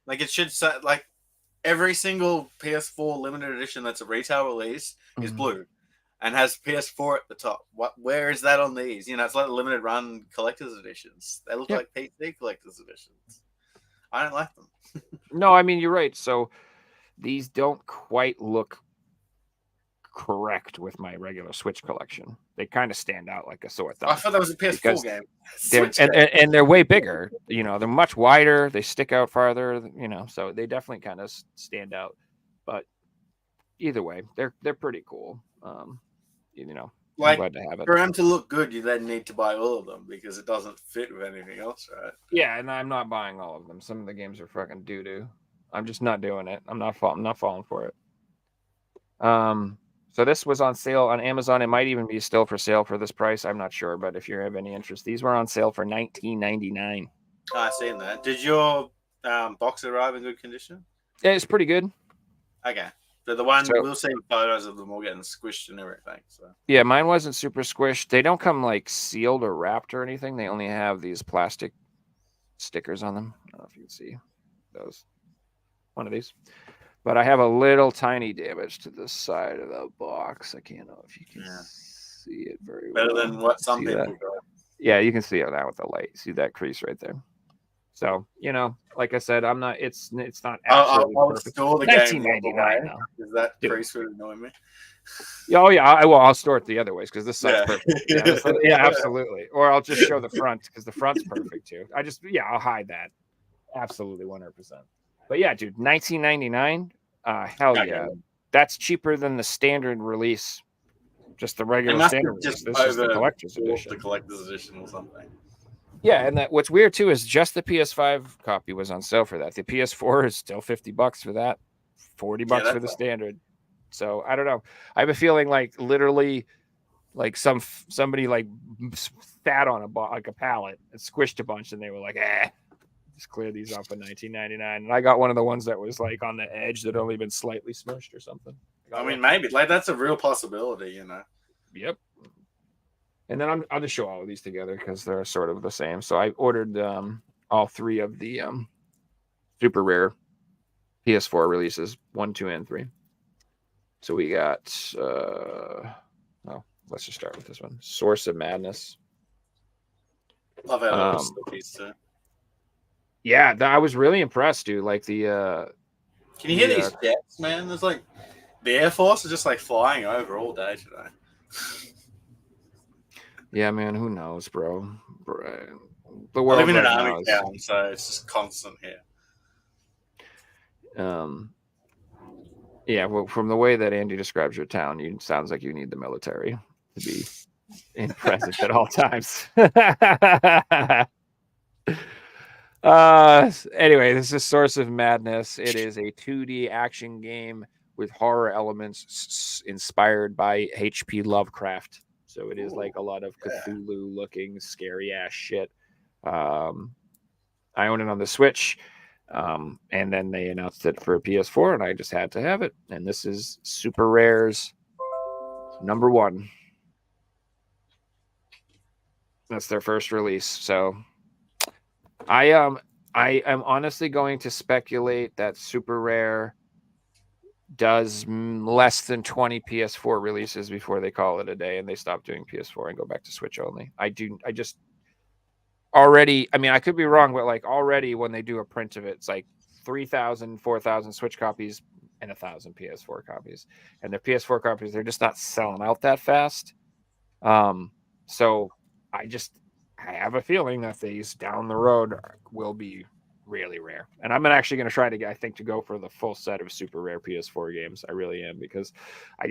Like it should say like every single PS4 limited edition that's a retail release is blue and has PS4 at the top. Where is that on these? It's like limited run collector's editions. They look like PC collector's editions. I don't like them. No, I mean, you're right. So these don't quite look correct with my regular Switch collection. They kind of stand out like a sore thumb. I thought that was a PS4 game. And they're way bigger. They're much wider. They stick out farther. So they definitely kind of stand out. But either way, they're pretty cool. Like, I'm glad to have it. For them to look good, you then need to buy all of them because it doesn't fit with anything else, right? Yeah, and I'm not buying all of them. Some of the games are fucking doo-doo. I'm just not doing it. I'm not falling for it. So this was on sale on Amazon. It might even be still for sale for this price. I'm not sure, but if you have any interest, these were on sale for $19.99. I seen that. Did your box arrive in good condition? Yeah, it's pretty good. Okay. So the one So- we'll see photos of them all getting squished and everything. So Yeah, mine wasn't super squished. They don't come like sealed or wrapped or anything. They only have these plastic stickers on them. I don't know if you can see those. One of these. But I have a little tiny damage to the side of the box. I can't know if you can Yeah. see it very better well. than what some See people that? got. Yeah, you can see it now with the light. See that crease right there. So, like I said, I'm not it's not absolutely I would perfect. store the game. $19.99 now. Because that Dude. crease would annoy me. Oh yeah, I'll store it the other ways because this side's Yeah. perfect. Yeah, absolutely. Or I'll just show the front because the front's perfect too. I'll hide that. Absolutely 100%. But yeah, dude, $19.99. Hell Okay. yeah. That's cheaper than the standard release. Just the It regular must standard have release. just This is the over collector's the edition. collector's edition or something. Yeah, and what's weird too is just the PS5 copy was on sale for that. The PS4 is still $50 for that, $40 that's for the all. standard. So I don't know. I have a feeling like literally, like somebody like sat on like a pallet and squished a bunch, and they were like, just clear these off for $19.99. And I got one of the ones that was like on the edge that only been slightly smushed or something. I mean, maybe like that's a real possibility, you know. Yep. And then I'll just show all of these together because they're sort of the same. So I ordered all three of the super rare PS4 releases, 1, 2, and 3. So we got let's just start with this one. Source of Madness. Love how it Um, looks the piece too. Yeah, I was really impressed, dude. Like the Can you hear yeah. these jets, man? There's like the Air Force is just like flying over all day today. yeah, man, who knows, bro? The I world live in an right now army is town, so it's just constant here. Yeah, well, from the way that Andy describes your town, it sounds like you need the military to be in present at all times. Anyway, this is Source of Madness. It is a 2D action game with horror elements inspired by H.P. Lovecraft. So it is like a lot of Cthulhu-looking, scary-ass shit. I own it on the Switch. And then they announced it for a PS4, and I just had to have it. And this is Super Rare's number 1. That's their first release. So I am honestly going to speculate that Super Rare does less than 20 PS4 releases before they call it a day and they stop doing PS4 and go back to Switch only. I just already, I mean, I could be wrong, but like already when they do a print of it, it's like 3,000, 4,000 Switch copies and 1,000 PS4 copies. And the PS4 copies, they're just not selling out that fast. So I have a feeling that these down the road will be really rare. And I'm actually going to try to go for the full set of super rare PS4 games. I really am, because I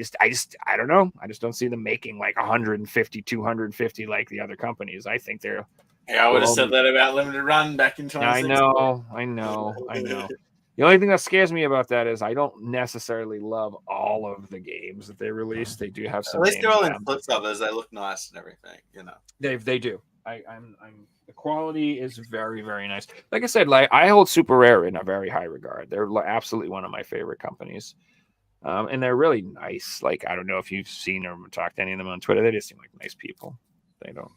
don't know. I just don't see them making like 150, 250 like the other companies. I think they're, Yeah, I would have said that about Limited Run back in 2016. I know. The only thing that scares me about that is I don't necessarily love all of the games that they release. They do have some. At least they're all in games flip covers. They look nice and everything, you know. They do. I'm the quality is very, very nice. Like I said, like I hold Super Rare in a very high regard. They're absolutely one of my favorite companies. And they're really nice. Like, I don't know if you've seen or talked to any of them on Twitter. They just seem like nice people. They don't,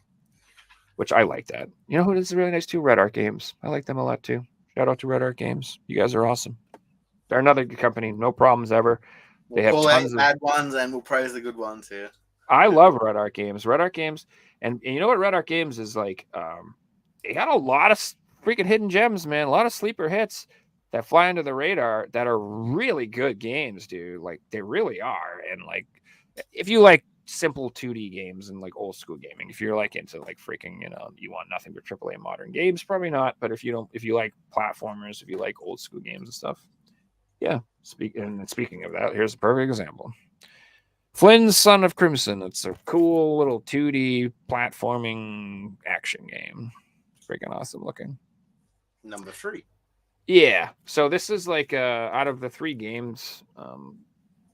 which I like that. You know who is really nice too? Red Art Games. I like them a lot too. Shout out to Red Art Games. You guys are awesome. They're another good company. No problems ever. They have We'll tons of bad ones and we'll praise the good ones here. I love Red Art Games. Red Art Games, and you know what Red Art Games is like? They got a lot of freaking hidden gems, man. A lot of sleeper hits that fly under the radar that are really good games, dude. Like they really are. And like, if you like simple 2D games and like old school gaming, if you're like into like freaking, you want nothing but AAA modern games, probably not. But if you like platformers, if you like old school games and stuff, yeah. Speaking of that, here's a perfect example. Flynn's Son of Crimson. It's a cool little 2D platforming action game. Freaking awesome looking. Number 3. Yeah. So this is like out of the 3 games,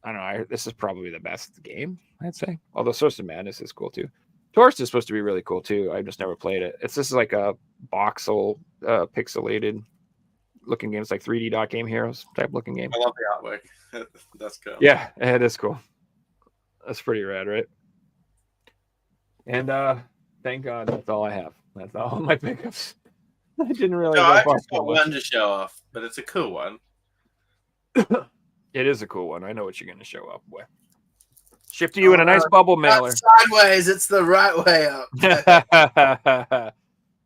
I don't know. This is probably the best game, I'd say. Although Source of Madness is cool too. Tourist is supposed to be really cool too. I've just never played it. It's just like a voxel, pixelated looking game. It's like 3D Dot Game Heroes type looking game. I love the artwork. That's cool. Yeah, it is cool. That's pretty rad, right? And thank God that's all I have. That's all my pickups. I didn't really. No, go I far just got so much. one to show off, but it's a cool one. It is a cool one. I know what you're going to show up with. Ship to you in a nice bubble mailer. Not sideways, it's the right way up.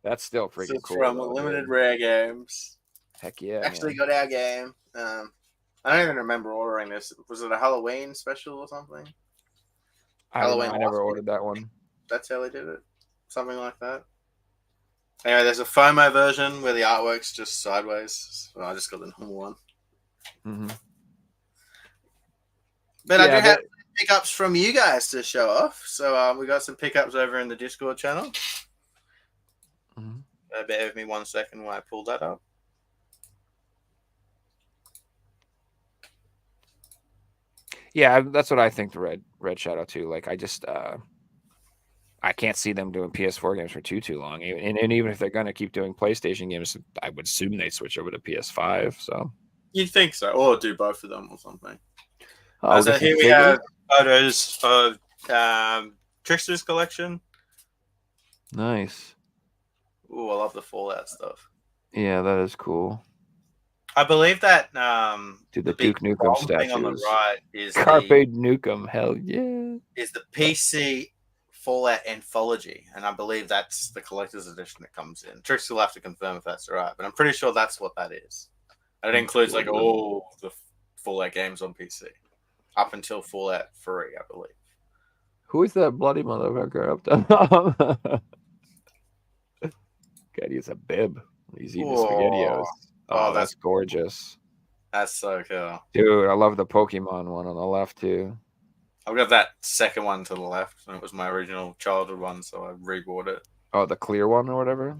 That's still This freaking is cool. from though, Limited dude. Rare Games. Heck yeah. Actually man. got our game. I don't even remember ordering this. Was it a Halloween special or something? I don't know. Halloween I never last ordered that one. That's how they did it. Something like that. Anyway, there's a FOMO version where the artwork's just sideways. So I just got the normal one. Mm-hmm. But I Yeah, do have pickups from you guys to show off. So we got some pickups over in the Discord channel. Mhm. Bear with me 1 second while I pull that up. Yeah, that's what I think. The Red Shadow too. Like I just, I can't see them doing PS4 games for too long. And even if they're gonna keep doing PlayStation games, I would assume they switch over to PS5. So. You'd think so, or do both of them or something. Oh, So get here some we figures? have photos of Trickster's collection. Nice. Ooh, I love the Fallout stuff. Yeah, that is cool. I believe that Dude, the big Duke Nukem gold thing on the statues. right is Carpe the Nukem, hell yeah. PC Fallout Anthology, and I believe that's the collector's edition that comes in. Trickster will have to confirm if that's right, but I'm pretty sure that's what that is. And it includes like all the Fallout games on PC up until Fallout 3, I believe. Who is that bloody motherfucker up there? God, he's a bib. He's eating Whoa. SpaghettiOs. Oh, Oh, that's gorgeous. That's so cool. Dude, I love the Pokemon one on the left too. I've got that second one to the left, and it was my original childhood one, so I rebought it. Oh, the clear one or whatever.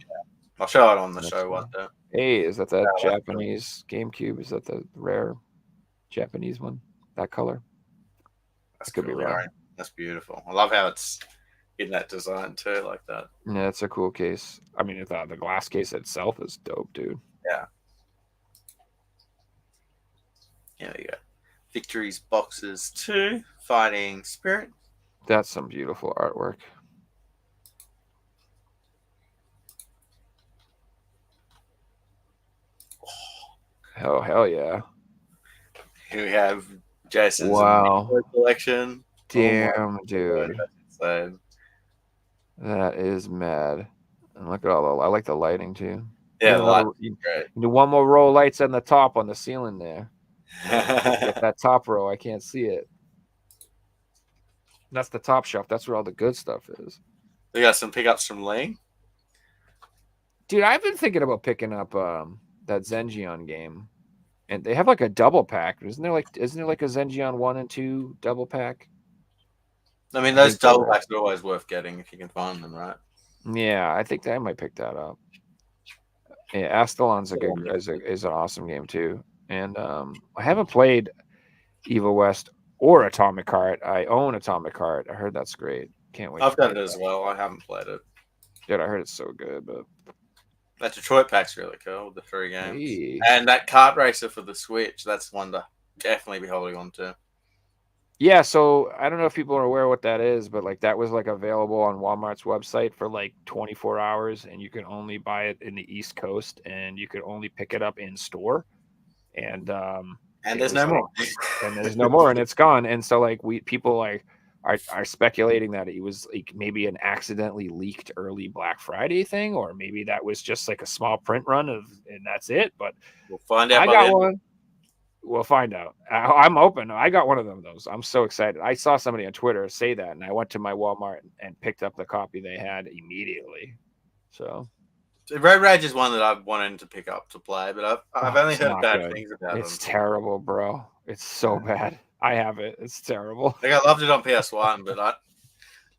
I'll show it on the That's show cool. one day. Hey, is that Yeah, Japanese GameCube? Is that the rare Japanese one? That color? That's could be cool, wrong. Aaron. That's beautiful. I love how it's in that design too, like that. Yeah, it's a cool case. I mean, the glass case itself is dope, dude. Here we go. Victories Boxes 2, Fighting Spirit. That's some beautiful artwork. Oh, hell yeah. Here we have Jason's Wow. Amiibo collection. Damn, dude. That's insane. That is mad. And look at all the, I like the lighting too. Yeah, You the know, lights you are you do one more row of lights on the top on the ceiling there. great. Get that top row. I can't see it. That's the top shelf. That's where all the good stuff is. We got some pickups from Lee. Dude, I've been thinking about picking up that Zengion game. And they have like a double pack. Isn't there like a Zengion 1 and 2 double pack? I mean, those think so, double right? packs are always worth getting if you can find them, right? Yeah, I think that I might pick that up. Yeah, Astalon's is an awesome game too. And I haven't played Evo West or Atomic Heart. I own Atomic Heart. I heard that's great. Can't wait. I've to got it play as that. well. I haven't played it. Dude, I heard it's so good, but That Detroit pack's really cool with the 3 games. hey. And that kart racer for the Switch, that's one to definitely be holding on to. Yeah, so I don't know if people are aware what that is, but like that was like available on Walmart's website for like 24 hours, and you can only buy it in the East Coast, and you could only pick it up in store. And And it there's was no like- more. and there's no more, and it's gone. And so like people like are speculating that it was like maybe an accidentally leaked early Black Friday thing, or maybe that was just like a small print run of, and that's it. But We'll find out. I by got then. one. We'll find out. I'm open. I got one of them. Those. I'm so excited. I saw somebody on Twitter say that, and I went to my Walmart and picked up the copy they had immediately. So Road Rage is one that I've wanted to pick up to play, but I've Oh, only it's heard not bad good. things about it's them. terrible, bro. It's so bad. I have it. It's terrible. Like, I loved it on PS1, but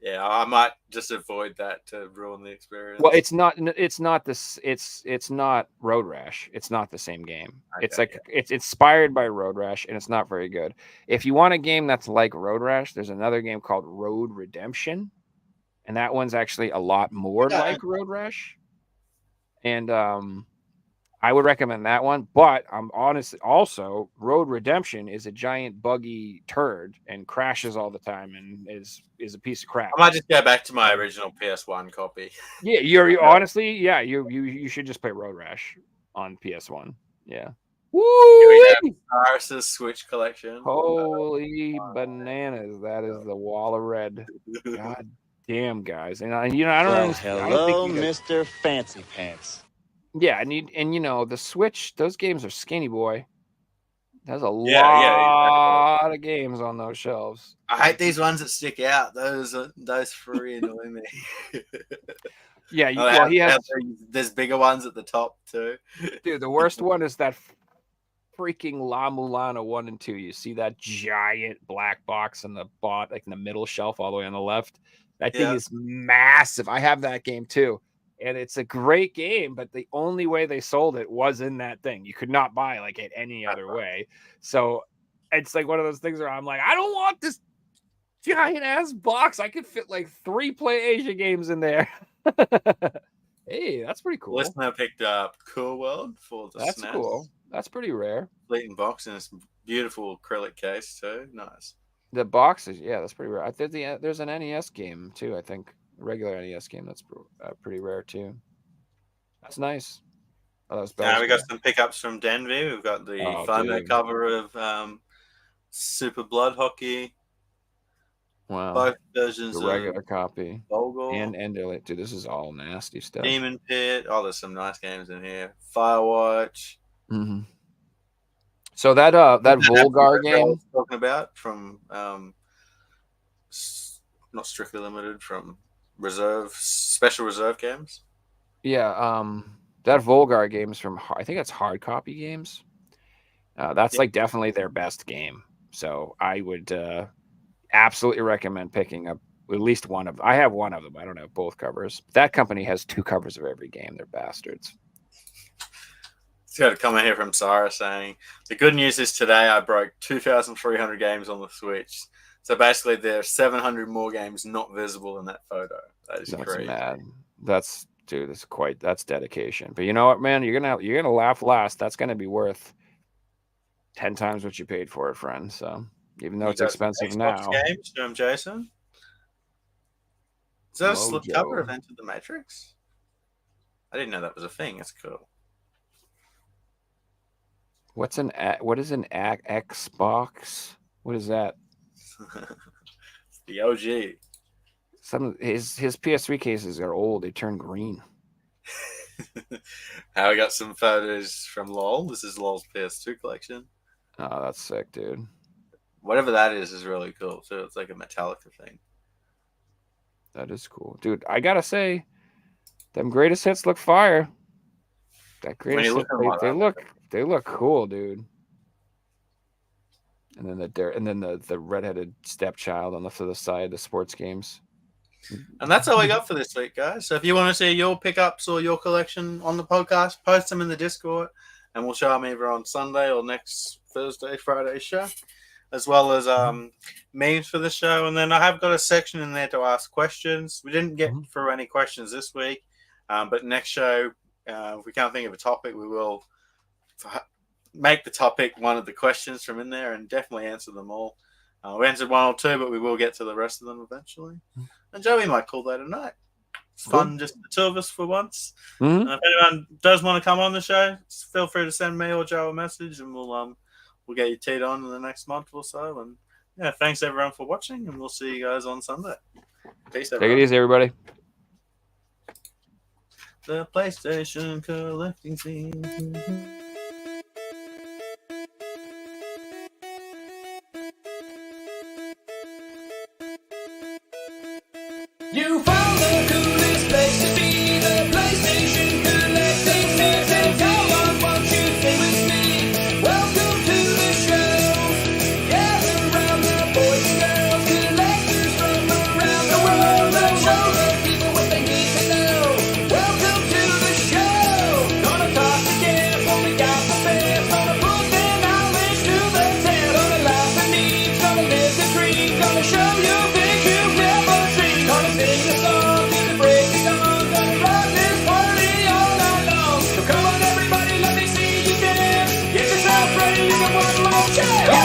Yeah, I might just avoid that to ruin the experience. Well, it's not this. It's not Road Rash. It's not the same game. It's Okay, like it's inspired by Road Rash, and it's not very good. If you want a game that's like Road Rash, there's another game called Road Redemption, and that one's actually a lot more Yeah. like Road Rash. And I would recommend that one. But I'm honest. Also, Road Redemption is a giant buggy turd and crashes all the time and is a piece of crap. I might just go back to my original PS1 copy. Yeah, you're honestly, yeah, you should just play Road Rash on PS1. Yeah. Woo! Cyrus's Switch collection. Holy bananas! That is the wall of red. God damn, guys, and I don't understand. I don't Hello, think you guys- Mr. Fancy Pants. Yeah, and the Switch, those games are skinny, boy. There's a Yeah, lot of games on those shelves. I hate these ones that stick out. Those three annoy me. Yeah, Oh, he has. There's bigger ones at the top too. Dude, the worst one is that freaking La Mulana 1 and 2. You see that giant black box in the like in the middle shelf all the way on the left? That thing Yeah. is massive. I have that game too. And it's a great game, but the only way they sold it was in that thing. You could not buy like it any other way. So it's like one of those things where I'm like, I don't want this giant ass box. I could fit like 3 PlayAsia games in there. Hey, that's pretty cool. Listener picked up Cool World for the That's SNES. cool. That's pretty rare. Fleeting box in this beautiful acrylic case too. Nice. The boxes, yeah, that's pretty rare. I think there's an NES game too. I think a regular NES game that's pretty rare too. That's nice. Oh, that was Now we got some pickups from Denver. We've got the FOMO dude. cover of Super Blood Hockey. wow. Both versions The regular copy of Volgor. and Enderly. Dude, this is all nasty stuff. Demon Pit. Oh, there's some nice games in here. Firewatch. Mhm. So that Volgar I game, was talking about from not Strictly Limited, from Special Reserve games. yeah, that Volgar game's from I think that's Hard Copy Games. That's Yeah. like definitely their best game. So I would absolutely recommend picking up at least one of. I have one of them. I don't have both covers. That company has 2 covers of every game. They're bastards. It's got a comment here from Sarah saying, the good news is today I broke 2,300 games on the Switch. So basically there are 700 more games not visible in that photo. That is That's crazy. mad. That's dude. That's dedication. But you know what, man? You're gonna laugh last. That's gonna be worth 10 times what you paid for it, friend. So even though You it's got some expensive Xbox now, games from Jason. Is that a slip Mojo. cover of Enter the Matrix? I didn't know that was a thing. That's cool. what is an Xbox? What is that? It's the OG. Some of his PS3 cases are old. They turn green. I got some photos from LOL. This is LOL's PS2 collection. Oh, that's sick, dude. Whatever that is really cool too. It's like a Metallica thing. That is cool, dude. I gotta say, them greatest hits look fire. That greatest you hits, look at them like they look cool, dude. And then the redheaded stepchild on the side, the sports games. And that's all we got for this week, guys. So if you want to see your pickups or your collection on the podcast, post them in the Discord, and we'll show them either on Sunday or next Thursday, Friday show, as well as memes for the show. And then I have got a section in there to ask questions. We didn't get through any questions this week, but next show, if we can't think of a topic, we will make the topic one of the questions from in there and definitely answer them all. We answered 1 or 2, but we will get to the rest of them eventually. And Joey might call that a night. It's fun, just the 2 of us for once. Mhm. And if anyone does want to come on the show, feel free to send me or Joe a message, and we'll get you teed on in the next month or so. And yeah, thanks everyone for watching, and we'll see you guys on Sunday. Peace, Take it everyone. easy, everybody. The PlayStation collecting scene. You found the coolest place to be, the PlayStation collecting scene. And come on, won't you sing with me? Welcome to the show. Gather round the boys and girls, collectors from around the world. Show!